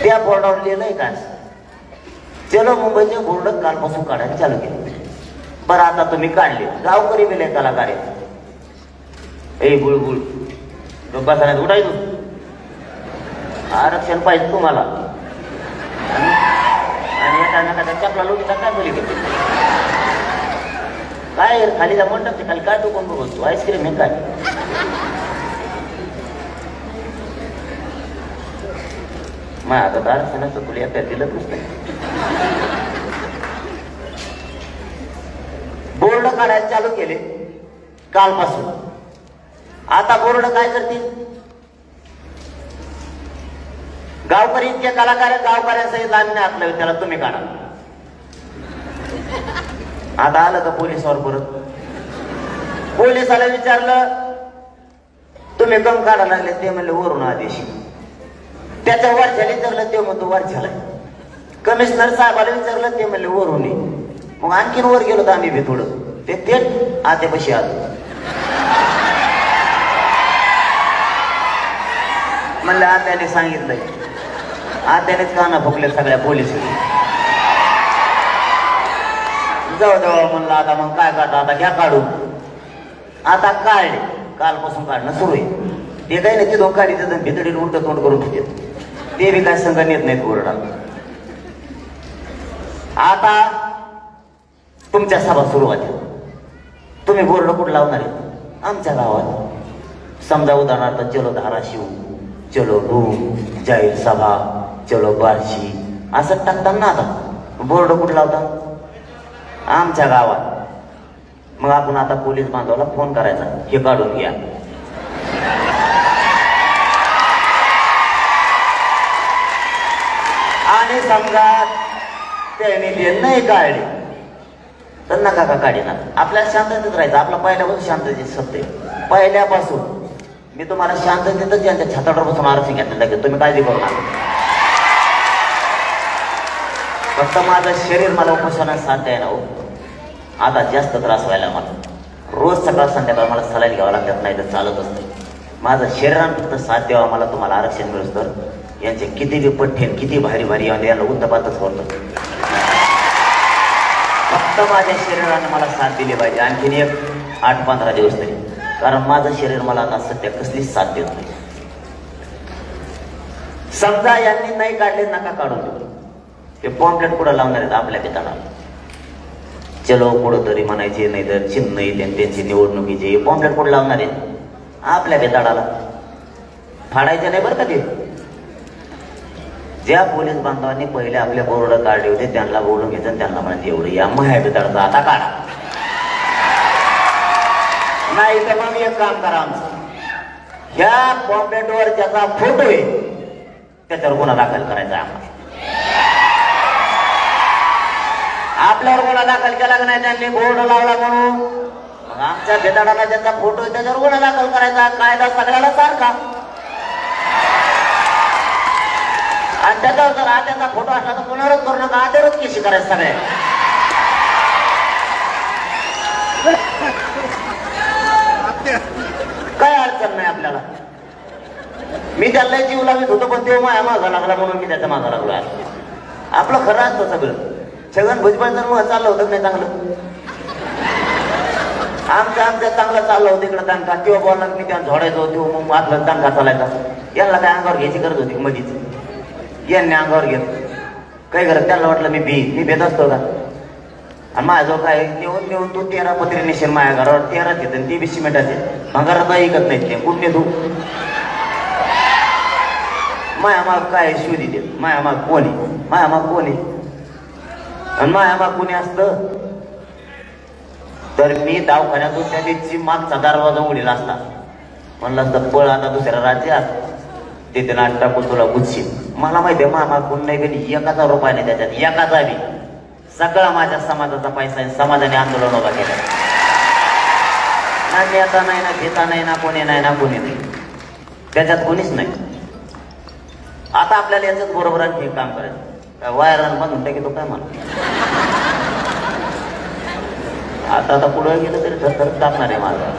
[SPEAKER 2] त्या बोर्डावर लिहिलंय का? चलो मुंबईचे बोर्ड कालपासून काढायला चालू केले. बरं आता तुम्ही काढले, गावकरी बिले कलाकार आहेत. ए बुळबुळ बसण्यात उठायचो, आरक्षण पाहिजे तुम्हाला. आणि एका चपला लोटीचा काय बोली करते काय खाली जा मंडपच्या खाली काय टोकून बघतो? आईस्क्रीम हे काय? मग आता आरक्षणाचं तुला एकट्या दिलं नसतं. बोर्ड काढायला चालू केले कालपासून. आता बोर्ड काय करतील? गावकरी इतके कलाकार आहेत, गावकऱ्यांसहित आम्ही आपल्या त्याला तुम्ही काढा. आता आलं का पोलिसावर परत? पोलिसाला विचारलं तुम्ही कम काढा लागले, ते म्हणले वरून आदेश. त्याच्या वरच्याला विचारलं, ते म्हणतो वरच्याला. कमिशनर साहेबाला विचारलं, ते म्हणले वरून ये. मग आणखीन वर गेलो तर आम्ही बी थोडं ते थेट आत्यापाशी आलो. म्हणलं आत्याने सांगितलंय. आत्यानेच काना फुकले सगळ्या पोलिस. जाऊ जाऊ म्हणलं आता मग काय करता, आता घ्या काढू. आता काढले, कालपासून काढणं सुरू आहे. ते काही नाही, तिथून काढी देतात भितडील उलट तोंड करून ठेवतात. ते बी काय संघ येत नाहीत बोर्डात. आता तुमच्या सभा सुरू होत्या. तुम्ही बोर्ड कुठं लावणार आहे? आमच्या गावात. समजा उदाहरणार्थ चलो धाराशिव, चलो भूम, जाहीर सभा, चलो बार्शी असं टाकतात ना. आता बोर्ड कुठं लावतात? आमच्या गावात. मग आपण आता पोलीस बांधवाला फोन करायचा, हे काढून घ्या. आणि समजा त्याने ते नाही काढले तर नका का काढेना. आपल्याला शांततेत राहायचं. आपला पहिल्यापासून शांततेत सत्य. पहिल्यापासून मी तुम्हाला शांततेतच यांच्या छातावर बसून आरक्षण घेतलं लागेल. तुम्ही काळजी करू नका. फक्त माझं शरीर मला उपोषणात साथ द्यायला हो. आता जास्त त्रास व्हायला मला. रोज सकाळ संध्याकाळ मला सलाईन घ्यावं लागतात, नाही तर चालत असतं. माझं शरीरानं फक्त साथ द्यावा मला, तुम्हाला आरक्षण मिळूस तर. यांचे किती बी पठ्ठेन किती भारी भारी यांना उत्तपातच करतो. फक्त माझ्या शरीराने मला साथ दिली पाहिजे आणखीन एक 8-15 दिवस तरी. कारण माझं शरीर मला आता सध्या कसलीच साथ देत नाही. समजा यांनी नाही काढले, नका काढून देऊ. हे पॉम्पलेट कुठं लावणार आहेत? आपल्या पिताला. चलो कुठं तरी म्हणायचे, नाही तर चिन्ह त्यांची निवडणुकीचे हे पॉम्पलेट कुठं लावणार आहेत? आपल्या बेताडाला. फाडायचे नाही बरं का ते. ज्या पोलीस बांधवांनी पहिले आपले बोर्ड काढले होते त्यांना बोलून घ्यायचं, त्यांना म्हणायचं एवढं या माया बेताडाचा आता काढा. नाही तर मग एक काम करा, आमचं ह्या पॉम्पलेटवर ज्याचा फोटो आहे त्याच्यावर गुन्हा दाखल करायचा. आपल्यावर गुन्हा दाखल केला की नाही, त्यांनी बोर्ड लावला म्हणून मग आमच्या बेताडाला ज्याचा फोटो आहे त्याच्यावर गुन्हा दाखल करायचा. कायदा सगळ्याला सारखा. आणि त्याच्यावर जर आत्याचा फोटो असला तर पुनरच करू नका, आत्यावरच केशी करायचं सगळ्या. काय अडचण नाही आपल्याला. मी त्याला जीव लावित होतो पण तेव्हा माया मागा लागला म्हणून मी त्याच्या मागा लागलो. आपलं खरं असतं सगळं. छगन भुजबळ तर मग चाललं होतं नाही चांगलं. आमच्या चांगलं चाललं होतं इकडं दणका तेव्हा बोलला मी त्या झोडायचो तेव्हा मग आपलं दणका चालायचा यांना काय अंगावर घ्यायची गरज होती मधीच यांनी अंगावर घेत काही गरज त्यांना वाटलं मी भेट असतो का आणि माझ्याजवळ काय नेऊन तू 13 पत्रे नेशन माझ्या घरावर 13 येते ती 20 मिनिटाचे भंगारात ऐकत नाहीत ते कुठे तू माया माग काय शिव देते माया माग कोणी माया माग कोणी आणि माया माग कोणी असतं तर मी दवाखान्यातून त्या दिवशी मागचा दरवाजा उडीला असता म्हणलं असतं पळ आता दुसऱ्या राज्यात तिथे नाट टाकून तुला गुच्छील मला माहिती आहे मामा कोण नाही कधी 1000 रुपये नाही त्याच्यात एकाचा बी सगळा माझ्या समाजाचा पैसा आहे समाजाने आंदोलन उभा केलं ना नेता नाही ना घेता नाही ना कोणी नाही त्याच्यात कोणीच नाही आता आपल्याला याच बरोबर हे काम करायचं वायरन बंद म्हणता की तो काय म्हणा आता पुढे गेलं तरी थर टाकणार आहे माझा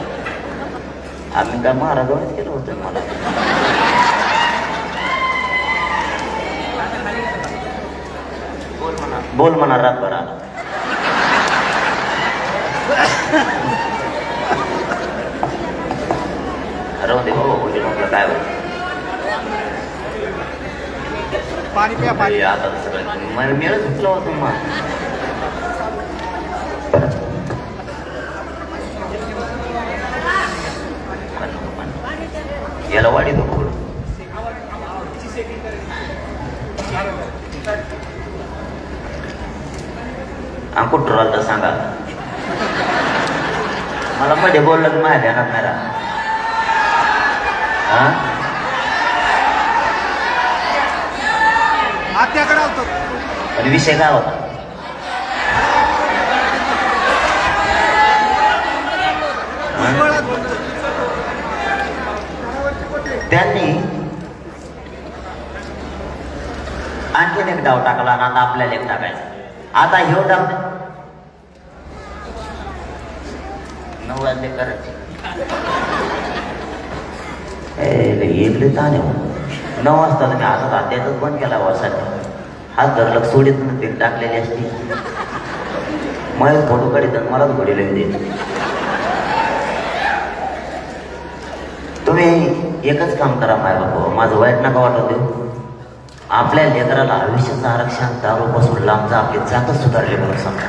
[SPEAKER 2] आम्ही काय महाराजांनीच केलं होतं मला बोल म्हणा रातभर राहू दे हो म्हटलं काय पाणी आता सगळं मेळ सुटलं होतं मग याला वाढी तो पुढं कुठं राहिलं तर सांगा मला मध्ये बोललं की माझ्या ध्यानात नाही राहा आणि विषय काय होता त्यांनी आणखीन एक डाव टाकला आणि आता आपल्याला एक टाकायचा आता ह्यो डाव 9 वाजले करायचे एकले ताने 9 वाजता मी हातात हात्यातच बंद केला वर्षाने हात धरलं सोडीत ते टाकलेली असते मलाच फोटो काढित मलाच घोडीला दे तुम्ही एकच काम करा माय बाबा माझं वाईट नका वाटत देऊ आपल्या लेकराला आयुष्याचं आरक्षण दारूपासून लांबचा आपली जातच सुधारली म्हणून सांगा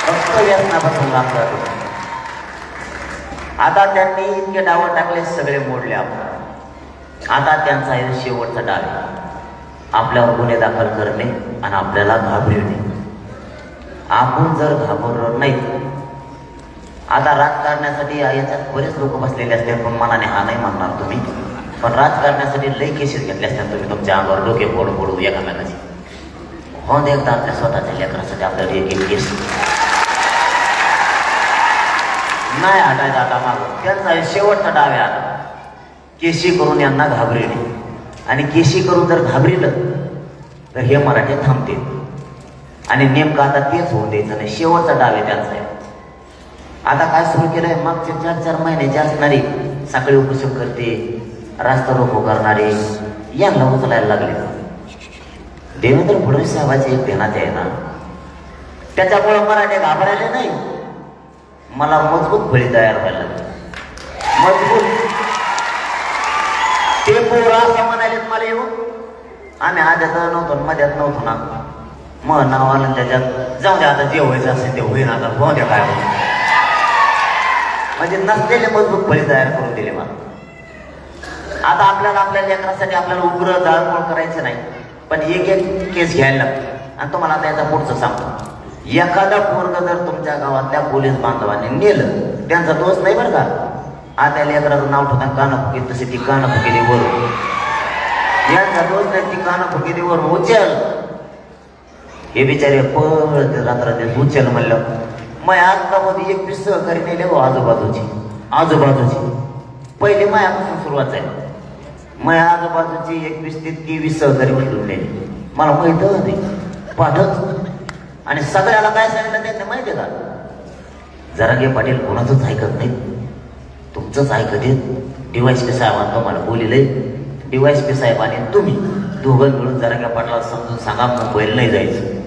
[SPEAKER 2] फक्त व्यसनापासून लांब जातो आता त्यांनी इतके डावं टाकले सगळे मोडले आपण आता त्यांचा आहे शेवटचा डाव आहे आपल्यावर गुन्हे दाखल करणे आणि आपल्याला घाबरवणे आपण जर घाबरलो नाही आता राजकारणासाठी याच्यात बरेच लोक बसलेले असते पण मनाने हा नाही म्हणणार तुम्ही पण राजकारणासाठी लई केसेस घेतले असतात तुम्ही तुमच्या अंगावर डोके फोडू एकामेकाची हो एकदा आपल्या स्वतःच्या लेकरासाठी आपल्याला एक केस नाही हटायचा आता मागं त्यांचा शेवटचा डाव आहे आता केशी करून यांना घाबरले आणि केशी करून जर घाबरिलं तर हे मराठी थांबतील आणि नेमकं आता तेच होऊन द्यायचं नाही शेवटचा डाव आहे त्यांचा आता काय सुरू केलंय मागचे 4 महिन्याचे असणारे साखळी उपोषण करते रास्ता रोको करणारे यांना उचलायला लागले देवेंद्र फडणवीस साहेबांचे एक ध्यानात आहे ना त्याच्यामुळे मराठी घाबरायले नाही मला मजबूत फळी तयार व्हायला लागली मजबूत ते पोरं असं म्हणाले मला येऊन आम्ही आद्यात नव्हतो मध्यात नव्हतो ना मग नाव आलं त्याच्यात जाऊ द्या आता जे व्हायचं असेल ते होईन आता होऊ द्या काय म्हणजे नसलेले मजबूत फळी तयार करून दिले मला आता आपल्याला आपल्या लेकरासाठी आपल्याला उग्र जाळपोळ करायचं नाही पण एक केस घ्यायला लागतो आणि तुम्हाला आता याचा पुढचं सांगतो एखादा पोरग जर तुमच्या गावातल्या पोलीस बांधवांनी नेलं त्यांचा दोष नाही बरं का आता लेकराचं नाव ठेवता कानाफुकी तसे ती कानाफुकीने वरून यांचा दोष नाही ती कानाफुकीने वरून उचल हे बिचारे पळत रात्र उचल म्हणलं मग आत्तामध्ये 21 सहकारी नेले हो आजूबाजूची पहिले मायापासून सुरुवात आहे मग आजूबाजूची 21 ते 23 सहकारी उचलून नेले मला माहित नाही पाठच आणि सगळ्याला काय सांगितलं त्यांनी माहिती आहे का जरांगे पाटील कोणाचंच ऐकत नाही तुमचंच ऐकत येत डीवायसपी साहेबांना तुम्हाला बोलिले डीवायसपी साहेबांनी तुम्ही दोघं मिळून जरांगे पाटलाला समजून सांगा मुंबईला नाही जायचं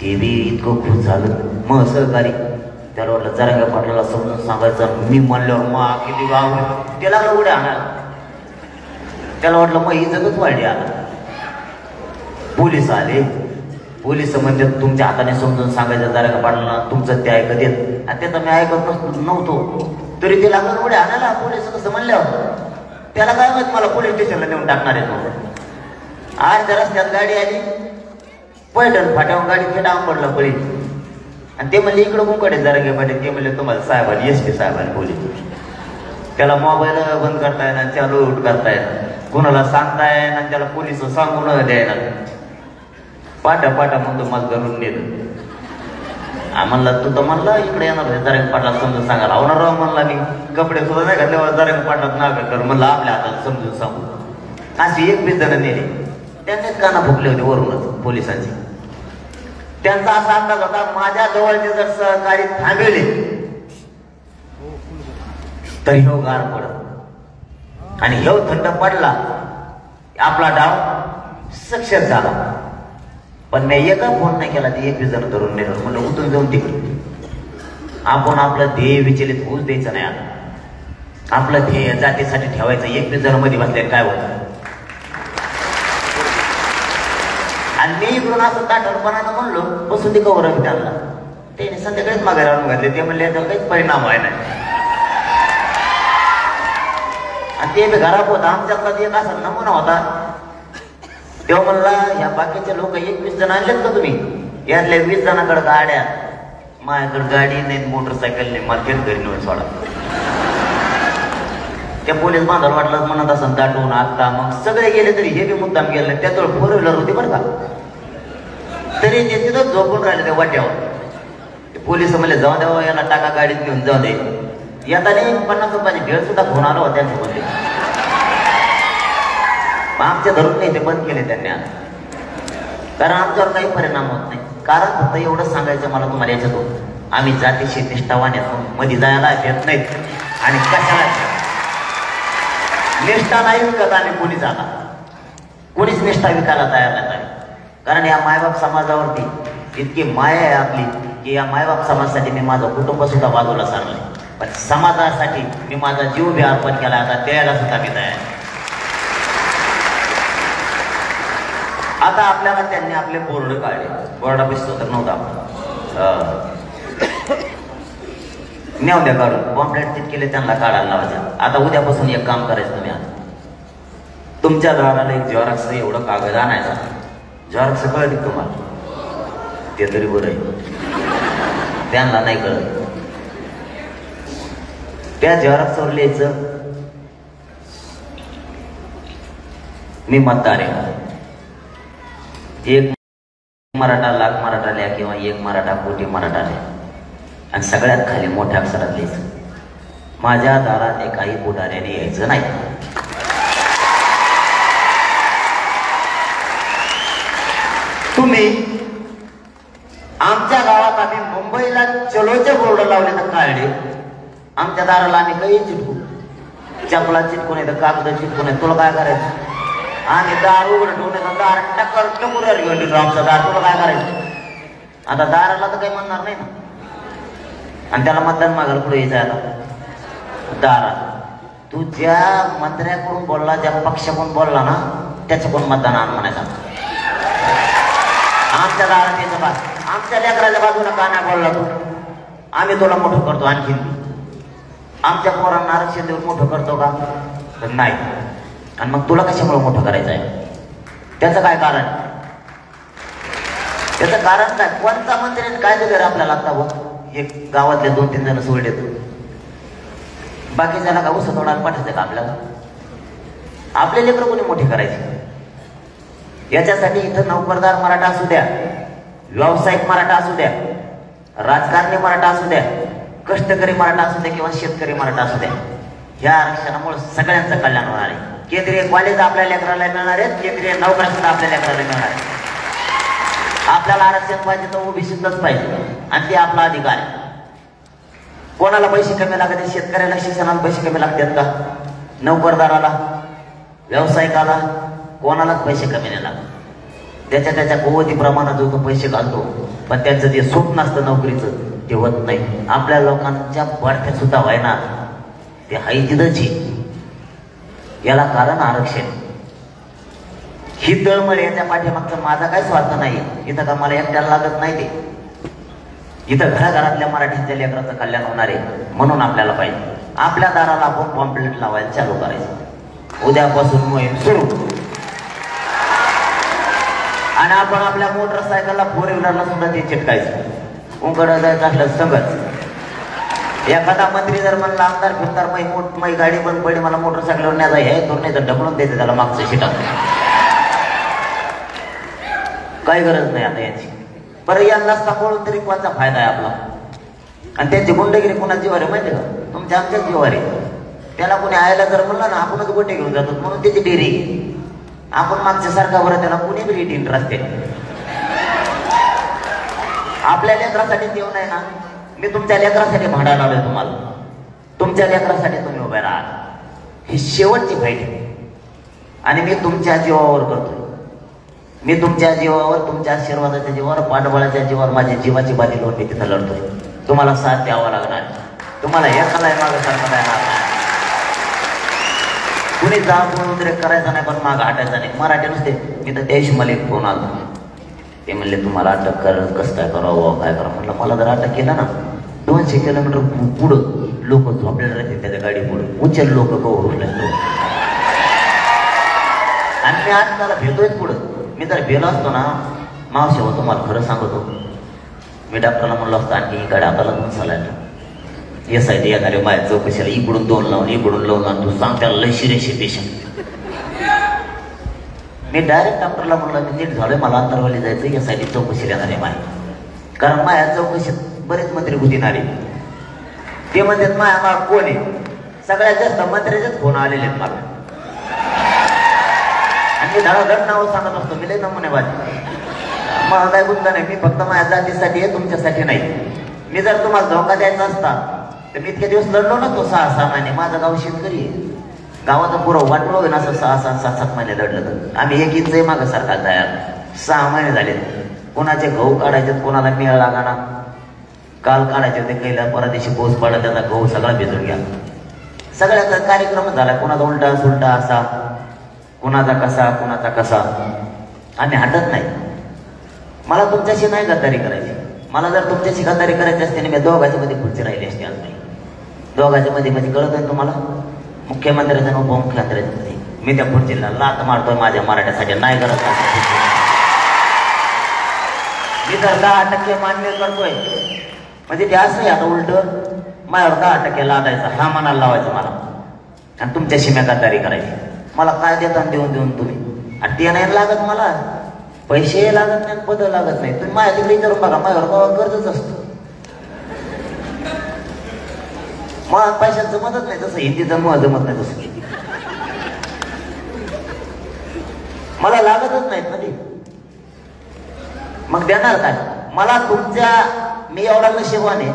[SPEAKER 2] ते बी इतकं खुश झालं. मग सहकारी त्याला वाटलं जरांगे पाटलाला समजून सांगायचं. मी म्हणल्यावर मग किती गाव ते लागलं उड्या आणायला. त्याला वाटलं मग इज्जतच वाढली. आता पोलीस आले. पोलीस म्हणजे तुमच्या हाताने समजून सांगायचं जरांगे पाटलाला, तुमचं ते ऐकत येत. आणि ते तर मी ऐकत नव्हतो तरी ते लागलं उड्या आणायला. पोलीस कसं म्हणल्यावर त्याला काय माहित मला पोलीस स्टेशनला नेऊन टाकणार आहे म्हणून. आज त्या रस्त्यात गाडी आली, पैठण फाट्यावर गाडी खेटावून पडलं पोलीस. आणि ते म्हणले इकडं कोणकडे जरांगे पाटील. ते म्हणले तुम्हाला साहेबांनी एस टी साहेबांनी पोलीस. त्याला मोबाईल बंद करता येणार, चालू उठ करता येणार, कुणाला सांगता येणार, त्याला पोलीस सांगून द्यायला. पाठा म्हणतो मला घरून नेलं. म्हणला तू तर म्हणला इकडे येणार जरांगे पाटला समजून सांगायला. होणार राव म्हणला मी कपडे सुद्धा नाही घातल्यावर जरांगे पाटलात नाव कर म्हणलं आपल्या हातात समजून सांगू. अशी 21 जण नेली. त्यांनीच काना फुकले होते वरूनच पोलिसांची. त्यांचा असा अंदाज होता माझ्या जवळचे जर सहकारी थांबले तरी ह्यो गार पडत आणि ह्यो थंड पडला आपला डाव सक्सेस झाला. पण मी एका फोन नाही केला. ते 21 जण धरून नेलं. म्हणलं उतरून जाऊन तिकडे. आपण आपलं ध्येय विचलित होऊच द्यायचं नाही. आता आपलं ध्येय जातीसाठी ठेवायचं. 21 जण मध्ये बसले काय होतं. आणि मी इकडून असं ताटणपणानं म्हणलो बसून ते कवर त्यांना. त्याने संध्याकाळीच मागे आणून घातले. ते म्हणले याच्यावर काहीच परिणाम व्हाय नाही. आणि ते बी घरात होता. आमच्यातला एक असा नमुना होता. तेव्हा म्हणला ह्या बाकीचे लोक 21 जण आणलेत का तुम्ही. यातल्या 20 जणांकडे गाड्या, माझ्याकडे गाडी नाही, मोटरसायकल नाही, मला तेच घरी नेऊन सोडा. त्या पोलीस बांधायला वाटलं म्हणत असं दाटवून आता मग सगळे गेले तरी हे बी मुद्दाम गेले नाही. त्याजवळ 4 व्हीलर होती बरं का. तरी ते तिथं झोपून राहिले त्या वाट्यावर. पोलीस म्हणले जाऊ द्यावं याला टाका गाडीत घेऊन जाऊ दे. येताना 50 रुपयाची भेळ सुद्धा फोन आला होता त्यांच्या मध्ये. आमच्या धरून नाही ते बंद केले त्यांनी आता. कारण आमच्यावर काही परिणाम होत नाही. कारण फक्त एवढंच सांगायचं मला तुम्हाला याच्यातून, आम्ही जातीशी निष्ठावान येतो. मध्ये जायला येत नाहीत आणि कशाला निष्ठा नाही विकत आम्ही कोणीच. आता कोणीच निष्ठा विकायला तयार नाही. कारण या मायबाप समाजावरती इतकी माया आहे आपली की या मायबाप समाजासाठी मी माझं कुटुंब सुद्धा बाजूला सारलंय. पण समाजासाठी मी माझा जीव बी अर्पण केला. आता द्यायला सुद्धा मी तयार. आता आपल्याला त्यांनी आपले बोर्ड काढले. बोर्डापाशी तर नव्हता. न्याव द्या काढून पॉम्पलेट तित केले त्यांना काढायला लावायचं. आता उद्यापासून एक काम करायचं तुम्ही. आता तुमच्या दाराला एक झेरॉक्स एवढं कागद आणायचा. झेरॉक्स कळत तुम्हाला ते तरी बरं आहे. त्यांना नाही कळत. त्या झेरॉक्सवर लिहायचं मी मतदार आहे. एक मराठा लाख मराठा लिहा किंवा एक मराठा कोटी मराठा लिहा. आणि सगळ्यात खाली मोठ्या अक्षरात लिहायचं माझ्या दारात एकाही पुढाऱ्याने यायचं नाही. तुम्ही आमच्या गावात आम्ही मुंबईला चलोचे बोर्ड लावले तर काढले. आमच्या दाराला आम्ही काही चिटकू, चपला चिटकून येतं, कागद चिटकून येतं. तुला काय करायचं. आम्ही दार उघड ठेवून दार टकर टकुऱ्याला घेऊन येतो. आमचं दार तुला काय करायचं. आता दाराला तर काही म्हणणार नाही ना. आणि त्याला मतदान मागायला पुढे यायचं. आता दारात तू ज्या मंत्र्याकडून बोलला, ज्या पक्षाकडून बोलला ना त्याच्याकडून मतदान आण म्हणायचं. आमच्या दारात यायचं बा. आमच्या लेकराच्या बाजूला का नाही बोलला तू. आम्ही तुला मोठं करतो. आणखीन आमच्या पोरांना आरक्षण देऊन मोठं करतो का. तर नाही. आणि मग तुला कशामुळे मोठं करायचं आहे. त्याचं काय कारण. त्याचं कारण काय. कोणता मंत्र्याने काय दिलं रे आपल्याला. आता एक गावातले 2-3 जण सोडले. बाकीच्याला का उसं तोडायला पाठवायचं का आपल्याला. आपले लेकरं कोणी मोठे करायचे. याच्यासाठी इथं नोकरदार मराठा असू द्या, व्यावसायिक मराठा असू द्या, राजकारणी मराठा असू द्या, कष्टकरी मराठा असू द्या किंवा शेतकरी मराठा असू द्या, ह्या आरक्षणामुळे सगळ्यांचं कल्याण होणार आहे. केंद्रीय कॉलेज आपल्या लेकराला मिळणार आहेत. केंद्रीय नोकऱ्या सुद्धा आपल्या लेकराला मिळणार आहे. आपल्याला आरक्षण पाहिजे तर ओबीसीतच पाहिजे आणि ते आपला अधिकार आहे. कोणाला पैसे कमी लागतात. शेतकऱ्याला शिक्षणाला पैसे कमी लागतात का. नोकरदाराला, व्यावसायिकाला कोणालाच पैसे कमी नाही लागत. त्याच्या कुवतीप्रमाणे जो तो पैसे घालतो पण त्यांचं जे स्वप्न असतं नोकरीचं ते होत नाही. आपल्या लोकांच्या बढत्या सुद्धा व्हायना ते हाय तिथंच आहे. याला कारण आरक्षण. ही तळमळ याच्या पाठीमागचा माझा काय स्वार्थ नाही. इथं का मला एकट्याला लागत नाही ते. इथं घराघरातल्या मराठीच्या लेकराचं कल्याण होणार आहे. म्हणून आपल्याला पाहिजे आपल्या दाराला आपण पॉम्पलेट लावायला चालू करायचं. उद्यापासून मोहीम सुरू. आणि आपण आपल्या मोटरसायकलला 4 व्हीलरला सुद्धा ते चिटकायचं. उंकडं जायचं असलं संगच. एखादा मंत्री जर म्हणला आमदार फिरदार माझी गाडी बंद पडली मला मोटरसायकलवर न्यायचा हे तो नाही तर ढकलून द्यायचं त्याला मागचं शिटा. काही गरज नाही आता याची. बरं यांना सांभाळून तरी कोणाचा फायदा आहे आपला. आणि त्यांची गुंडगिरी कुणाच्या जीवार आहे माहिती का? तुमच्या आमच्याच जीवार आहे. त्याला कोणी आयला जर म्हणलं ना आपणच गोटे घेऊन जातो म्हणून त्याची डेरी. आपण मागच्या सारखा बरं त्याला कुणी बी रीट इंटरेस्ट आहे. आपल्या लेकरासाठी देऊ नाही ना. मी तुमच्या लेकरासाठी भांडायला आलोय तुम्हाला. तुमच्या लेकरासाठी तुम्ही उभे राहा. ही शेवटची फाईट आहे. आणि मी तुमच्या जीवावर करतोय. मी तुमच्या जीवावर तुमच्या आशीर्वादाच्या जीवावर पाठबळाच्या जीवावर माझ्या जीवाची बाजी लावून मी तिथं लढतोय. तुम्हाला साथ द्यावा लागणार. तुम्हाला एकाला मागं सारखं येणार नाही. कुणी जाऊन वगैरे करायचं नाही पण मागं हटायचं नाही. मराठी नुसते. मी तर देश मला एक फोन आला. ते म्हणले तुम्हाला अटक करणं कसं काय करावं काय करा. म्हटलं मला जर अटक केलं ना 200 किलोमीटर पुढं लोक झोपलेले राहते त्याच्या गाडी पुढे. उचल लोक उठले आणि मी आज त्याला भेटतोय पुढं. मी जर भेलो असतो ना मावशी हो तुम्हाला खरं सांगतो मी डॉक्टरला म्हणलो असतो आणखी ही गाडी आपल्याला दोन सलायला एस आय टी येणारे माझ्या चौकशीला इकडून 2 लावून इकडून लावून आणि तू सांग त्याला लय शिरेशी पेशंट. मी डायरेक्ट डॉक्टरला म्हणलं मी नीट झालोय मला अंतरवाली जायचं यासाठी चौकशी येणार आहे माय. कारण माझ्या चौकशीत बरेच मंत्री होती आले. ते म्हणतात माया मला कोण आहे. सगळ्यात जास्त मंत्र्याचेच फोन आलेले आहेत मला. आणि मी धडाधड नाव सांगत असतो मी लय नमुने बाजी. मला काय गुंता नाही. मी फक्त माझ्या जातीसाठी आहे तुमच्यासाठी नाही. मी जर तुम्हाला धोका द्यायचा असता तर मी इतके दिवस लढलो ना तो 6-6 महिने. माझं गाव शेतकरी आहे. गावाचं पुरं वाटलो होईल असं 6-7 महिने लढलं तर आम्ही 1 इंच मागं सरकार तयार. 6 महिने झाले. कोणाचे गहू काढायचे कोणाला मेळ लागाना. काल काढायचे होते कैला परवा दिवशी पाऊस पडला त्याचा गहू सगळा भिजून गेला. सगळ्याचा कार्यक्रम झाला. कोणाचा उलटा सुलटा असा कुणाचा कसा. आम्ही हटत नाही. मला तुमच्याशी नाही गद्दारी करायची. मला जर तुमच्याशी गद्दारी करायची असते ना मी दोघांच्या मध्ये खुर्ची राहिली असते. आज नाही दोघांच्या मध्ये म्हणजे कळत आहे तुम्हाला मुख्यमंत्र्याचं आणि उपमुख्यमंत्र्याचं मध्ये मी त्या खुर्चीला लात मारतोय माझ्या मराठ्यासाठी नाही करत. मी तर 10% मान्य करतोय म्हणजे ते असं आहे आता उलट माझ्यावर 10% लादायचा हा मनाला लावायचा मला. आणि तुमच्याशी मी गद्दारी करायची. मला काय देतात देऊन तुम्ही. आणि ते नाही लागत मला. पैसे लागत नाही पद लागत नाही. तुम्ही माझ्या तिकडे विचारून बघा माझ्यावर बाबा कर्जच असतं. मला पैशाचं जमतच नाही तसं. हिंदीचं मुळ जमत नाही तसं. मला लागतच नाहीत ना ते. मग देणार काय मला तुमच्या. मी एवढा नशिबान आहे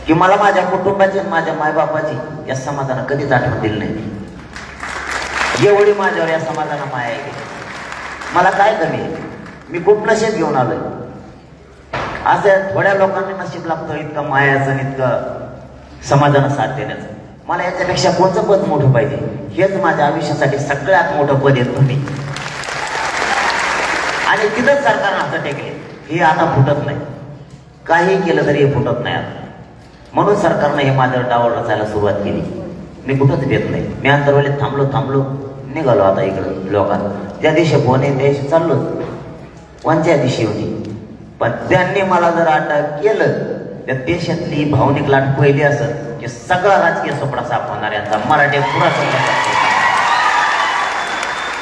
[SPEAKER 2] की मला माझ्या कुटुंबाची माझ्या मायबापाची या समाजानं कधीच आठवण दिली नाही. एवढी माझ्यावर या समाजानं माया आहे. मला काय कमी आहे. मी खूप नशीब घेऊन आलोय. असं थोड्या लोकांनी नशीब लागतं इतकं मायाचं इतकं समाजानं साथ देण्याचं. मला याच्यापेक्षा कोणतं पद मोठं पाहिजे. हेच माझ्या आयुष्यासाठी सगळ्यात मोठं पद आहे तुम्ही. आणि तिथंच सरकारनं हात टेकले. हे आता फुटत नाही. काही केलं तरी हे फुटत नाही आता. म्हणून सरकारनं हे माझ्यावर डावळ रचायला सुरुवात केली. मी कुठंच भेट नाही. मी अंतरवालीत थांबलो निघालो आता इकडं लोकांना. त्या दिवशी फोन आहे त्या दिवशी चाललो. कोणत्या दिवशी होती पण त्यांनी मला जर अटक केलं त्या देशातली भावनिक लाट पहिली असत की सगळा राजकीय सोपडा साफ होणार यांचा. मराठी पुरा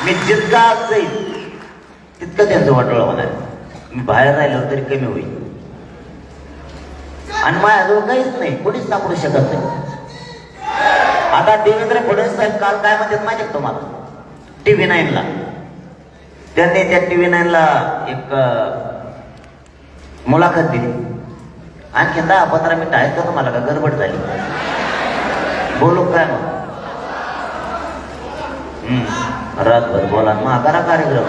[SPEAKER 2] मी जितका जाईल तितकं त्यांचं वाटोळं होणार. मी बाहेर राहिलो तरी कमी होईल. आणि माझ्याजवळ काहीच नाही. कोणीच सापडू शकत नाही. आता देवेंद्र फडणवीस साहेब काल काय म्हणतात माहिती आहे तुम्हाला TV9 ला. त्यांनी त्या TV9 ला एक मुलाखत दिली. आणखी 10-15 मिनिटं आहेत का तुम्हाला का गडबड झाली. बोलू काय मग रातभर बोला मग करा कार्यक्रम.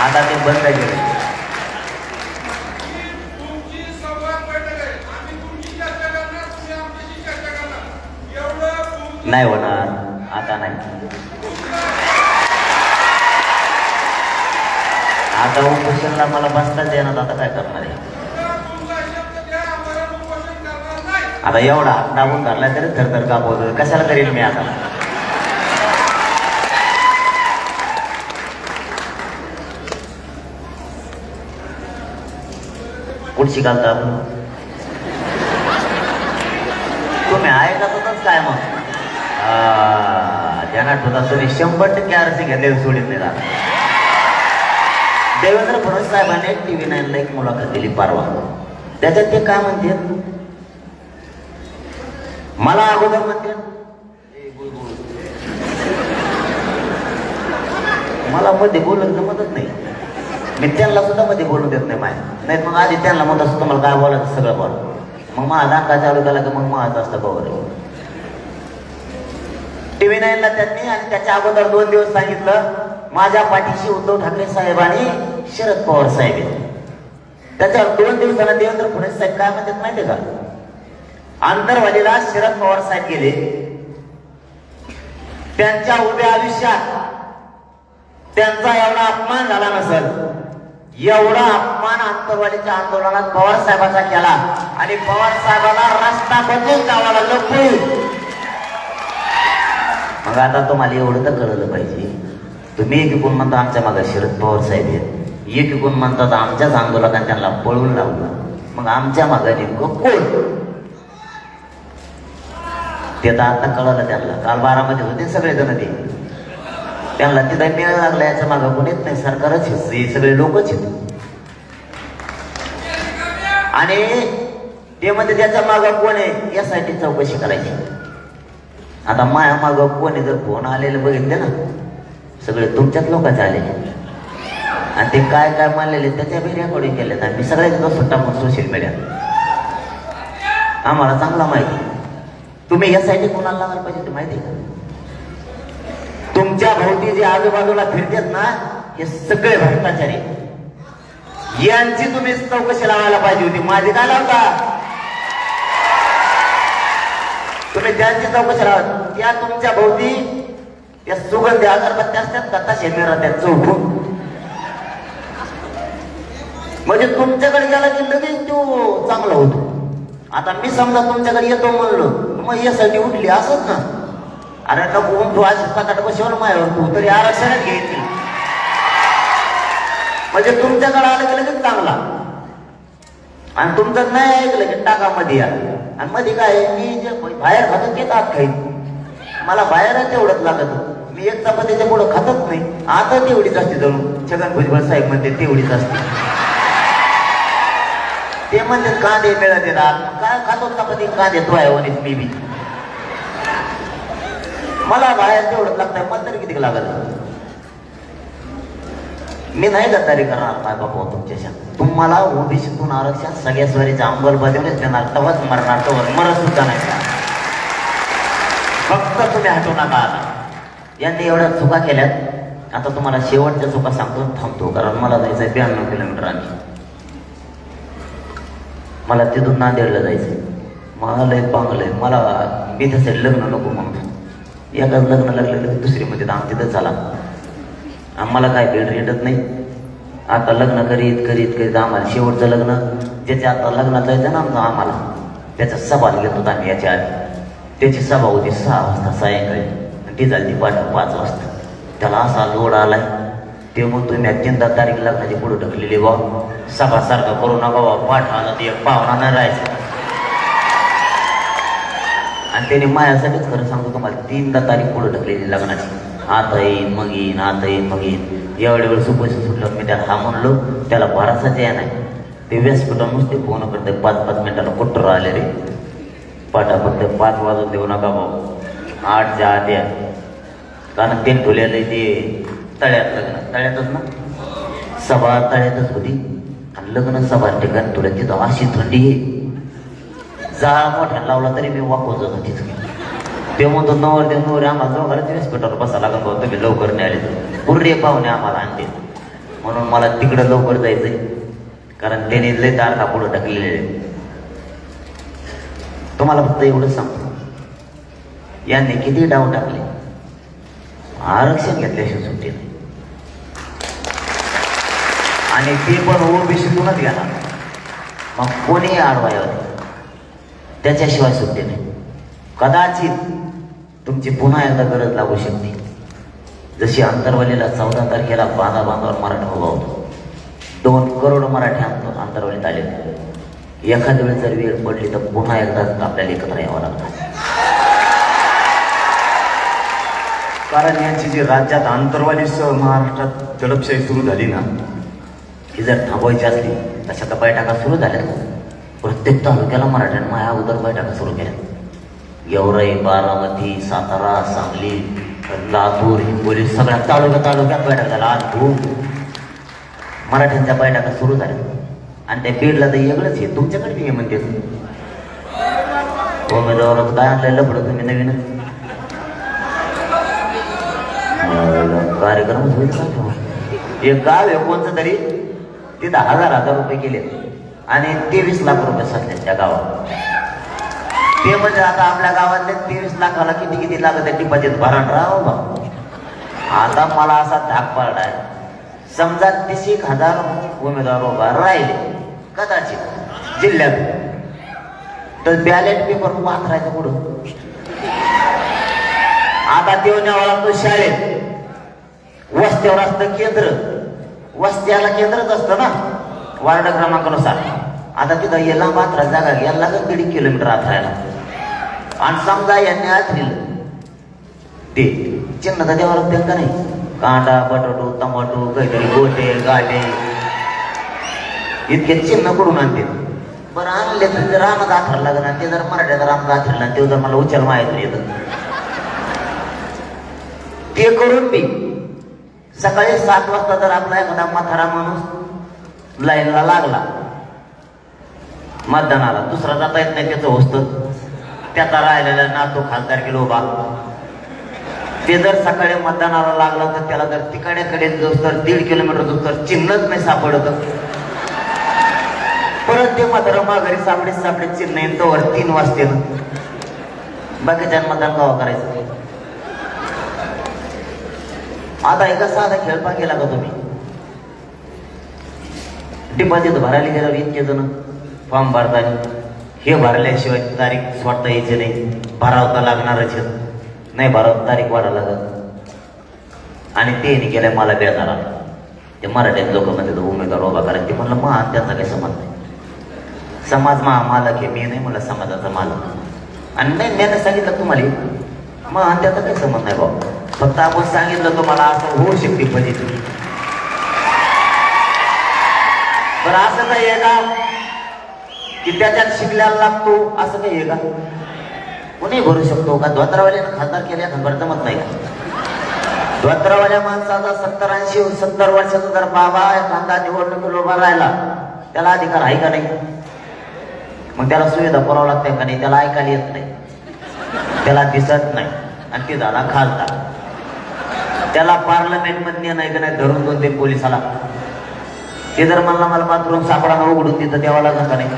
[SPEAKER 2] आता ते बंद केलं. नाही होणार आता नाही. आता उपोषणला मला बसताच येणार. आता काय करणार आहे? आता एवढा हात दाबून धरला तरी थरथर कापवतो. कशाला करेल मी आता? कुठची घालता आपण? तुम्ही ऐकतच काय मग? ध्यानात ठेवता तुम्ही 100% आरसी घेतलेली सोडित नाही राहत. देवेंद्र फडणवीस साहेबांनी TV9 एक मुलाखत दिली परवा. त्याच्यात ते काय म्हणते? मला अगोदर म्हणते मला मध्ये बोलत जमतच नाही. मी त्यांना सुद्धा मध्ये बोलू देत नाही माय. नाही मग आधी त्यांना म्हणत असतो तुम्हाला काय बोलायचं सगळं बोल. मग माझा का चालू केला की मग माझं असतं बरोबर. TV9ला त्यांनी आणि त्याच्या अगोदर 2 दिवस सांगितलं माझ्या पाठीशी उद्धव ठाकरे साहेब आणि शरद पवार साहेब. त्याच्यावर 2 दिवसांना देवेंद्र फडणवीस साहेब काय म्हणतात माहितीये का? आंतरवालीला शरद पवार साहेब गेले. त्यांच्या उभ्या आयुष्यात त्यांचा एवढा अपमान झाला नसेल. एवढा अपमान आंतरवालीच्या आंदोलनात पवार साहेबांचा केला आणि पवार साहेबांना रस्ता बदलून गावाला लपवून. मग आता तुम्हाला एवढं तर कळलं पाहिजे. तुम्ही एकीकडून म्हणता आमच्या मागे शरद पवार साहेब आहेत, एकीकडून म्हणतात आमच्याच आंदोलकांना त्यांना पळून लावलं. मग आमच्या मागे नेमकं कोण? ते तर आता कळलं त्यांना. काल 12 मध्ये होते सगळे जण. ते त्यांना तिथं मेळ लागला याच्या मागं कोण येत नाही. सरकारच हे सगळे लोकच आहेत. आणि ते म्हणजे त्याच्या मागं कोण आहे यासाठी चौकशी करायची. आता माया मागं कोणी जर फोन आलेले बघितले ना सगळे तुमच्याच लोकांचे आलेले आणि ते काय काय मानलेले त्याच्या बी रेकॉर्डिंग केले. मी सगळ्याच सुट्टा मग सोशल मीडिया आम्हाला चांगला माहिती. तुम्ही यासाठी कोणाला लागायला पाहिजे ते माहिती आहे का? तुमच्या भोवती जे आजूबाजूला फिरतात ना हे सगळे भ्रष्टाचारी. यांची तुम्ही चौकशी लावायला पाहिजे होती. माझी काय लावता? तुम्ही त्यांची चौकशी लावा. त्या तुमच्या भोवती या सुगंधी अगरबत्त्या असतात का तसे मिळतात चौकून. म्हणजे तुमच्याकडे गेला की लगेच तो चांगला होतो. आता मी समजा तुमच्याकडे येतो म्हणलो मग यासाठी उठली असत ना. अरे नको तू आज 7-8 वर्षावर मायावर तू तरी आरक्षणच घ्यायची. म्हणजे तुमच्याकडे आलं की लगेच चांगला आणि तुमचं नाही ऐकलं की टाका मध्ये या. आणि मध्ये काय मी जे बाहेर खातो तेच आत खाईन. मला बाहेरच तेवढंच लागत. मी एक चपातीच्या पुढं खातच नाही. आता तेवढीच असते जणू छगन भुजबळ साहेब म्हणते तेवढीच असते. ते म्हणते कांदे मिळत येतात काय खातो चपाती कांदे तो आहे मी बी. मला बाहेर तेवढंच लागतंय. मला तरी किती लागत? मी नाही गद्दारी करणार माय बाबा तुमच्याशा. तुम्हाला ओबीसीतून आरक्षण सगळ्या स्वारीच्या अंमलबजावणीच देणार. तेव्हाच मरणार. तेव्हा मरत सुद्धा नाही. फक्त तुम्ही हटू नका. आता यांनी एवढ्या चुका केल्यात. आता तुम्हाला शेवटच्या चुका सांगतो थांबतो कारण मला जायचंय 92 किलोमीटर. आणि मला तिथून नांदेडला जायचंय. मला लय पांगलंय. मला मी तसं लग्न नको म्हणतो. एकाच लग्न लागलं दुसरी मध्ये आम तिथं झाला. आम्हाला काय भेट रेटत नाही. आता लग्न करीत करीत करीत आम्हाला शेवटचं लग्न ज्याच्या आता लग्नात जायचं ना आम्हाला त्याचा सभा घेतो आम्ही याच्या आधी. त्याची सभा होती 6 वाजता सायंकाळी. ती झाली 5 वाजता. त्याला असा लोड आलाय. ते मग तुम्ही 3 तारीख लग्नाची पुढे ढकलेली बा. सभा सारखं करू नका बा. पाठ आला ते एक पाहुणा नाही राहायचं. आणि त्याने मायासाठीच खरं सांगतो तुम्हाला 3 तारीख पुढे ढकलेली लग्नाची. आता येईन मग येईन आता येईन मग येईन. एवढ्या वेळ सुपाशी सुटलं मी त्याला हा म्हणलो. त्याला भरासाच या नाही. ते व्यासपीठा नुसते फोन करते 5-5 मिनिटाला कुठं आले रे. पाठा फक्त 5 वाजून देऊ नका भाऊ. 8च्या आत या. कारण ते ठेवलेलं ते तळ्यात लग्न. तळ्यातच ना सभा तळ्यातच होती. आणि लग्न सभा ठिकाण तुला तिथं अशी थंडी आहे. जाळा मोठ्याला लावला तरी मी वाकून जातो तिथं. ते म्हणतो नवर आम्हाला दोघांना हॉस्पिटलवर बसा लागून भाऊ तुम्ही लवकर नाही आले पूर्णे पाहुणे आम्हाला आणते म्हणून मला तिकडं लवकर जायचंय कारण त्याने लय तारखा पुढं टाकलेले. तुम्हाला फक्त एवढं सांगतो यांनी किती डाव टाकले आरक्षण घेतल्याशिवाय सुट्टी नाही आणि ते पण ओबीसीतूनच गेला. मग कोणी आडवाय त्याच्याशिवाय सुट्टी नाही. कदाचित तुमची पुन्हा एकदा गरज लागू शकते जशी अंतरवालीला 14 तारखेला बांधावर मराठा उभा होतो. 2 करोड मराठी अंतरवालीत आले. एखाद्या वेळेस जर वेळ पडली तर पुन्हा एकदा आपल्याला एकत्र यावं लागतं
[SPEAKER 3] कारण यांची जी राज्यात आंतरवालीसह महाराष्ट्रात दडपशाही सुरू झाली ना
[SPEAKER 2] ही जर थांबवायची असली तशा तर बैठका सुरू झाल्या. प्रत्येक तालुक्याला मराठ्यांनी माझ्या अगोदर बैठका सुरू केल्या. गेवराई, बारामती, सातारा, सांगली, लातूर, हिंगोली सगळ्या तालुक्यात बैठक झाला. आज खूप मराठ्यांच्या बैठका सुरू झाल्या आणि त्या बीडला तर वेगळंच आहे. तुमच्याकडे मी म्हणते उमेदवारात काय आणलं लफडं तुम्ही नवीन कार्यक्रम होईल का? एक गाव आहे कोणतं तरी तिथं 1000 रुपये केले आणि 23 लाख रुपये सध्या त्या गावात. ते म्हणजे आता आपल्या गावातले 23 लाखाला किती लागत आहे डिपॉझिट भरण राव बा. आता मला असा धाक पडलाय समजा 30,000 उमेदवार उभा राहिले कदाचित जिल्ह्यात तर बॅलेट पेपर वाचरायचं पुढं. आता ते न्यावा लागतो शाळेत. वस्त्यावर असतं केंद्र वस्त्याला केंद्रच असतं ना वार्ड क्रमांकानुसार. आता तिथं याला मात्र जागा घ्यायला लागत 1.5 किलोमीटर आथरायला आणि समजा यांनी आथरिलं ते चिन्ह तर द्यावं लागतं का नाही. कांदा बटाटो टमाटो काहीतरी गोटे गाठे इतके चिन्ह कडून आणते. बरं आणले तर रानात आथरायला लागलं आणि ते जर मराठ्याचा रानात आथरला ते जर मला उचल माहिती येतं ते करून मी सकाळी 7 वाजता जर आपला एखादा म्हातारा माणूस लाईनला लागला मतदानाला दुसरा जाता येत नाही त्याचं होतं त्याचा राहिलेला नातो खासदार केलो उभा ते जर सकाळी मतदानाला लागला तर त्याला जर तिकडे जो तर 1.5 किलोमीटर जो तर चिन्हच नाही सापडत परत ते म्हातारा माघारी सापडे चिन्ह येईल तोवर 3 वाजते बाकीच्या मतदान गावा करायचं. आता एका साधा खेळपा केला का तुम्ही डिपॉझिट भरायला गेल्यावर इतके जण फॉर्म भरतात हे भरल्याशिवाय तारीख सोडता यायची नाही. भरावता लागणारच नाही भराव तारीख वाढायला लागत आणि ते केलंय मला बेजार आला. ते मराठ्यात लोक म्हणतात उमेदवार उभा करायला. ते म्हणलं मग त्यांचा काही संबंध नाही. समाज मालक आहे मी नाही मला समाजाचा मालक आणि नाही त्याने सांगितलं तुम्हाला मग त्याचा काही संबंध नाही बाबा. फक्त आपण सांगितलं तुम्हाला असं होऊ शकते फजिती. बरं असं काही आहे का की त्याच्यात शिकल्याला लागतो असं काही आहे का? कोणी भरू शकतो का? धोत्रावाल्यानं खासदार केल्या खबर जमत नाही का? धोत्रावाल्या माणसाचा 70 वर्षाचा जर बाबा एखादा निवडणुकीला उभा राहिला त्याला अधिकार आहे का नाही? मग त्याला सुविधा पुरावं लागते का नाही? त्याला ऐकायला येत नाही त्याला दिसत नाही आणि ते झाला खासदार. त्याला पार्लमेंट मध्ये नाही का नाही धरून दोन ते पोलिसाला ते जर म्हणला मला बाथरूम सापडानं उघडून तिथं द्यावं लागत का नाही?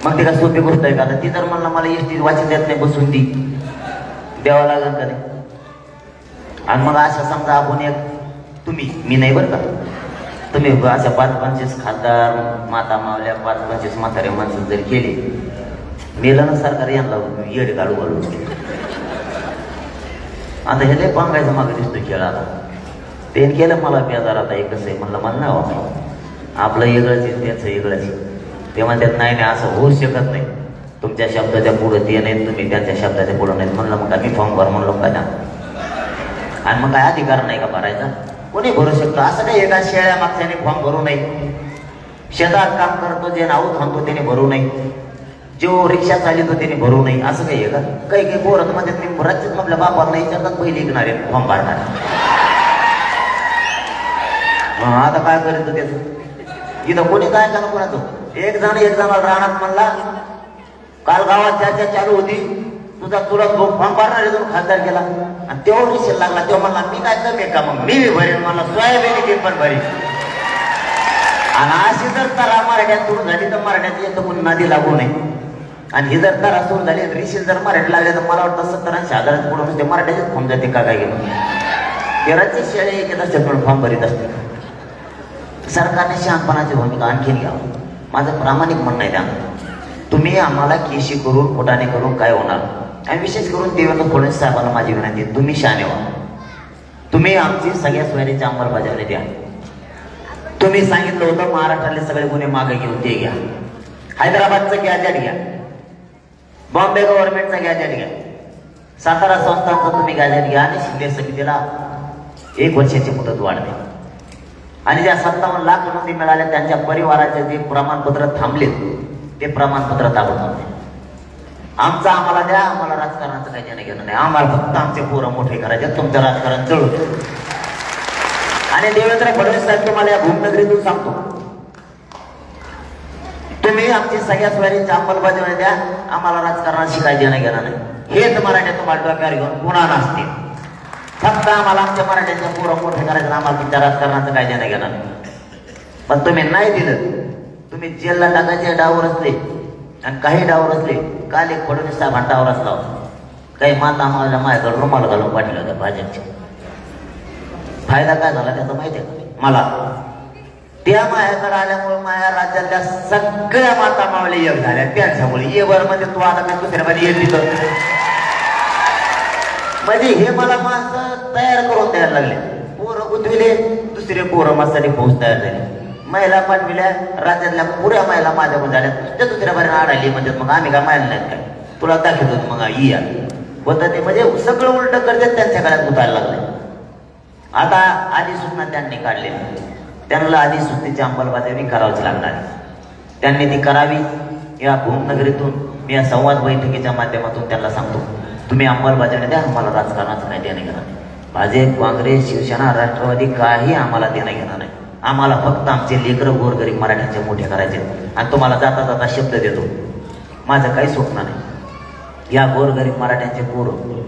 [SPEAKER 2] मग ते का सोपी गोष्ट आहे का? ती जर म्हणला मला एसटी वाचत येत नाही बसून ती द्यावं लागत का नाही? आणि मग अशा समजा आपण एक तुम्ही मी नाही बरं का तुम्ही अशा 5-25 खासदार माता मावल्या 5-25 म्हातारे माणसं जर केले मेलं ना सरकार यांना येड घालू आता हे लय पांगायचं मागे दिसतो खेळ. आता ते केलं मला बेजार. आता एक कसं आहे म्हणलं मला नाही वाटलं आपलं वेगळंच आहे त्याचं वेगळंच आहे. ते म्हणतात नाही असं होऊच शकत नाही तुमच्या शब्दाच्या पुढं ते नाही तुम्ही त्यांच्या शब्दाच्या पुढं नाही. म्हणलं मग आम्ही फॉर्म भर म्हणलो का आणि मग काय अधिकार नाही का भरायचा? कोणी भरू शकतो असं काही एका शेळ्या मागच्याने फॉर्म भरू नये. शेतात काम करतो जे नाव थांबतो त्याने भरू नये. जो रिक्षा चालितो त्याने भरू नये असं काही आहे का? काही पोरत मध्ये राज्यात आपल्या बापाला नाही विचारतात पहिले ऐकणारे फॉर्म भरणार. आता काय करायचं त्याचं? इथं कोणी काय का कोणाचं एक जण राहणार म्हणला काल गावात चर्चा चालू होती, तुझा तुला फॉर्म भरणार आहे, तुम्ही खासदार केला आणि तेव्हा विषय लागला. तेव्हा म्हणला मी काय कमी का, मग मी भरेन, मला सोयाबीन ते पण भरेन. आणि अशी जर तरा मराठ्यात सुरू झाली तर मराठ्यात येतं कोणी नादी लागू नये. आणि ही जर तरा सुरू झाली, रिशील जर मराठी लागले तर मला वाटतं 70-80 पुढे ते मराठ्याचेच फॉर्म जाते का काय घेऊन. तेराची शेळे एक असतात पण फॉर्म भरीत असते. सरकारने शहाणपणाची भूमिका आणखीन घ्यावं, माझं प्रामाणिक म्हणणं आहे. त्या तुम्ही आम्हाला केशी करून फुटाणे करून काय होणार. आणि विशेष करून देवेंद्र फडणवीस साहेबांना माझी विनंती आहे, तुम्ही शहाणे व्हा. तुम्ही आमची सगळ्या सोयरीची अंमलबजावणी द्या. तुम्ही सांगितलं होतं महाराष्ट्रातले सगळे गुन्हे मागे घेऊन ते घ्या. हैदराबादचं गॅजेट घ्या, बॉम्बे गव्हर्नमेंटचा गॅजेट घ्या, सातारा संस्थांचा तुम्ही गॅजेट घ्या आणि शिंदे समितीला 1 वर्षाची मुदत वाढ द्या. आणि ज्या 57 लाख नोंदी मिळाल्या त्यांच्या परिवाराचे जे प्रमाणपत्र थांबले ते प्रमाणपत्र ताबडतोब द्या. आम्हाला द्या, आम्हाला राजकारणाचं काही देणं घेणं नाही. आम्हाला फक्त आमचे पोरं मोठे करायचे, तुमचं राजकारण जळू. आणि देवेंद्र फडणवीस साहेब तुम्हाला या भूमनगरीतून सांगतो, तुम्ही आमची सगळ्या सोयरीची अंमलबजावणी द्या, आम्हाला राजकारणात शिकाय देणं घेणं नाही. हेच मराठ्या तुम्हाला डोक्यावर घेऊन पुन्हा नसते. फक्त आम्हाला आमच्या मराठ्यांच्या पोरं मोठे करायचं, आम्हाला तुमच्या राजकारणाचं काय देणं घेणं नाही. पण तुम्ही नाही दिलं, तुम्ही जेलला टाकायचे डावर असले आणि काही डावर असले. काल एक फडणवीस साहेब डावर असला होता, काही माता माझ्या माझ्याकडे रुमाल घालून पाठवलं होत्या भाजपच्या. फायदा काय झाला त्याचा माहिती आहे का मला. त्या मायाकडे आल्यामुळे माया राज्यातल्या सगळ्या माता मावल्या एक झाल्या त्यांच्यामुळे. ये बरं म्हणजे तू आता काय दुसऱ्या मध्ये येत तिथं म्हणजे हे मला माणसं तयार करून द्यायला लागले. पोरं गुंतविले, दुसरे पोरं माझ्यासाठी फौज तयार झाली. महिला पाठविल्या, राज्यातल्या पुऱ्या महिला माझ्याकडून झाल्या. दुसऱ्या बारीने आढळली म्हणजे मग आम्ही काय माहिती नाही काय तुला दाखवत होतो. मग या होतं ते म्हणजे सगळं उलट करते, त्यांच्या काळात गुतायला लागले. आता अधिसूचना त्यांनी काढली, त्यांना अधिसूचनेची अंमलबजावणी करावीच लागणार. त्यांनी ती करावी. या भूमनगरीतून मी या संवाद बैठकीच्या माध्यमातून त्यांना सांगतो, तुम्ही अंमलबजावणी द्या, आम्हाला राजकारणाचं काही देणं घेणं नाही. भाजप, काँग्रेस, शिवसेना, राष्ट्रवादी काही आम्हाला देणं घेणं नाही. आम्हाला फक्त आमचे लेकरं गोरगरीब मराठ्यांचे मोठे करायचे. आणि तुम्हाला जाता जाता शब्द देतो, माझं काही स्वप्न नाही या गोरगरीब मराठ्यांचे पोरं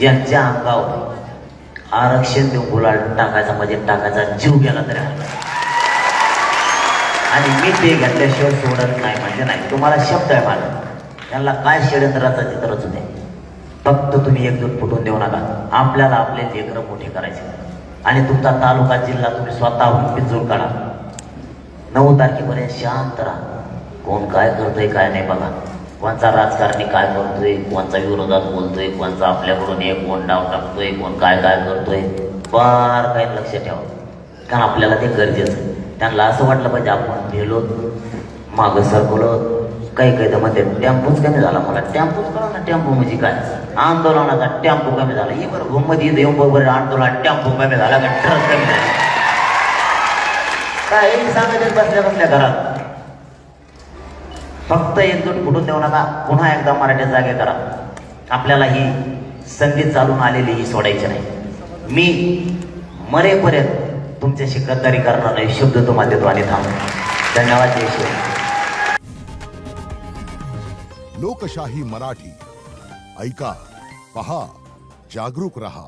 [SPEAKER 2] यांच्या अंगावर आरक्षण देऊन गुलाल टाकायचा म्हणजे टाकायचा, जीव गेला तरी. आणि मी ते घेतल्याशिवाय सोडत नाही म्हणजे नाही. तुम्हाला शब्द आहे माझा, त्यांना काय षडयंत्राचा चित्रच नाही. फक्त तुम्ही एकजूट फुटून देऊ नका. आपल्याला आपले लेकरं मोठे करायचे. आणि तुमचा तालुका जिल्हा तुम्ही स्वतःहून पिंजून काढा. 9 तारखेपर्यंत शांत राहा. कोण काय करतोय काय नाही बघा. कोणचा राजकारणी काय करतोय, कोणचा विरोधात बोलतोय, कोणचा आपल्याकडून एक कोण डाव टाकतोय, कोण काय काय करतोय, फार काही लक्ष ठेवा. कारण आपल्याला ते गरजेचं आहे. त्यांना असं वाटलं पाहिजे आपण भेलो मागं सरकलो. काही तर म्हणते टेम्पोच कमी झाला. मला टेम्पोच कळा ना, टेम्पो म्हणजे काय. आंदोलनाचा टेम्पो कमी झाला. हे बरं भूममध्ये येऊन बरोबर आंदोलन टेम्पो कमी झाला का ट्रक कमी झाला काय सांगायचं बसल्या बसल्या घरात. फक्त एकजूट फुटून देऊ नका. पुन्हा एकदा मराठी जागे करा. आपल्याला ही संधी चालून आलेली ही सोडायची नाही. मी मरेपर्यंत तुमच्याशी गद्दारी करणार नाही शब्द तुम्हाला देतो आणि थांबतो. धन्यवाद. जय श्री.
[SPEAKER 4] लोकशाही मराठी ऐका, पहा, जागरूक रहा.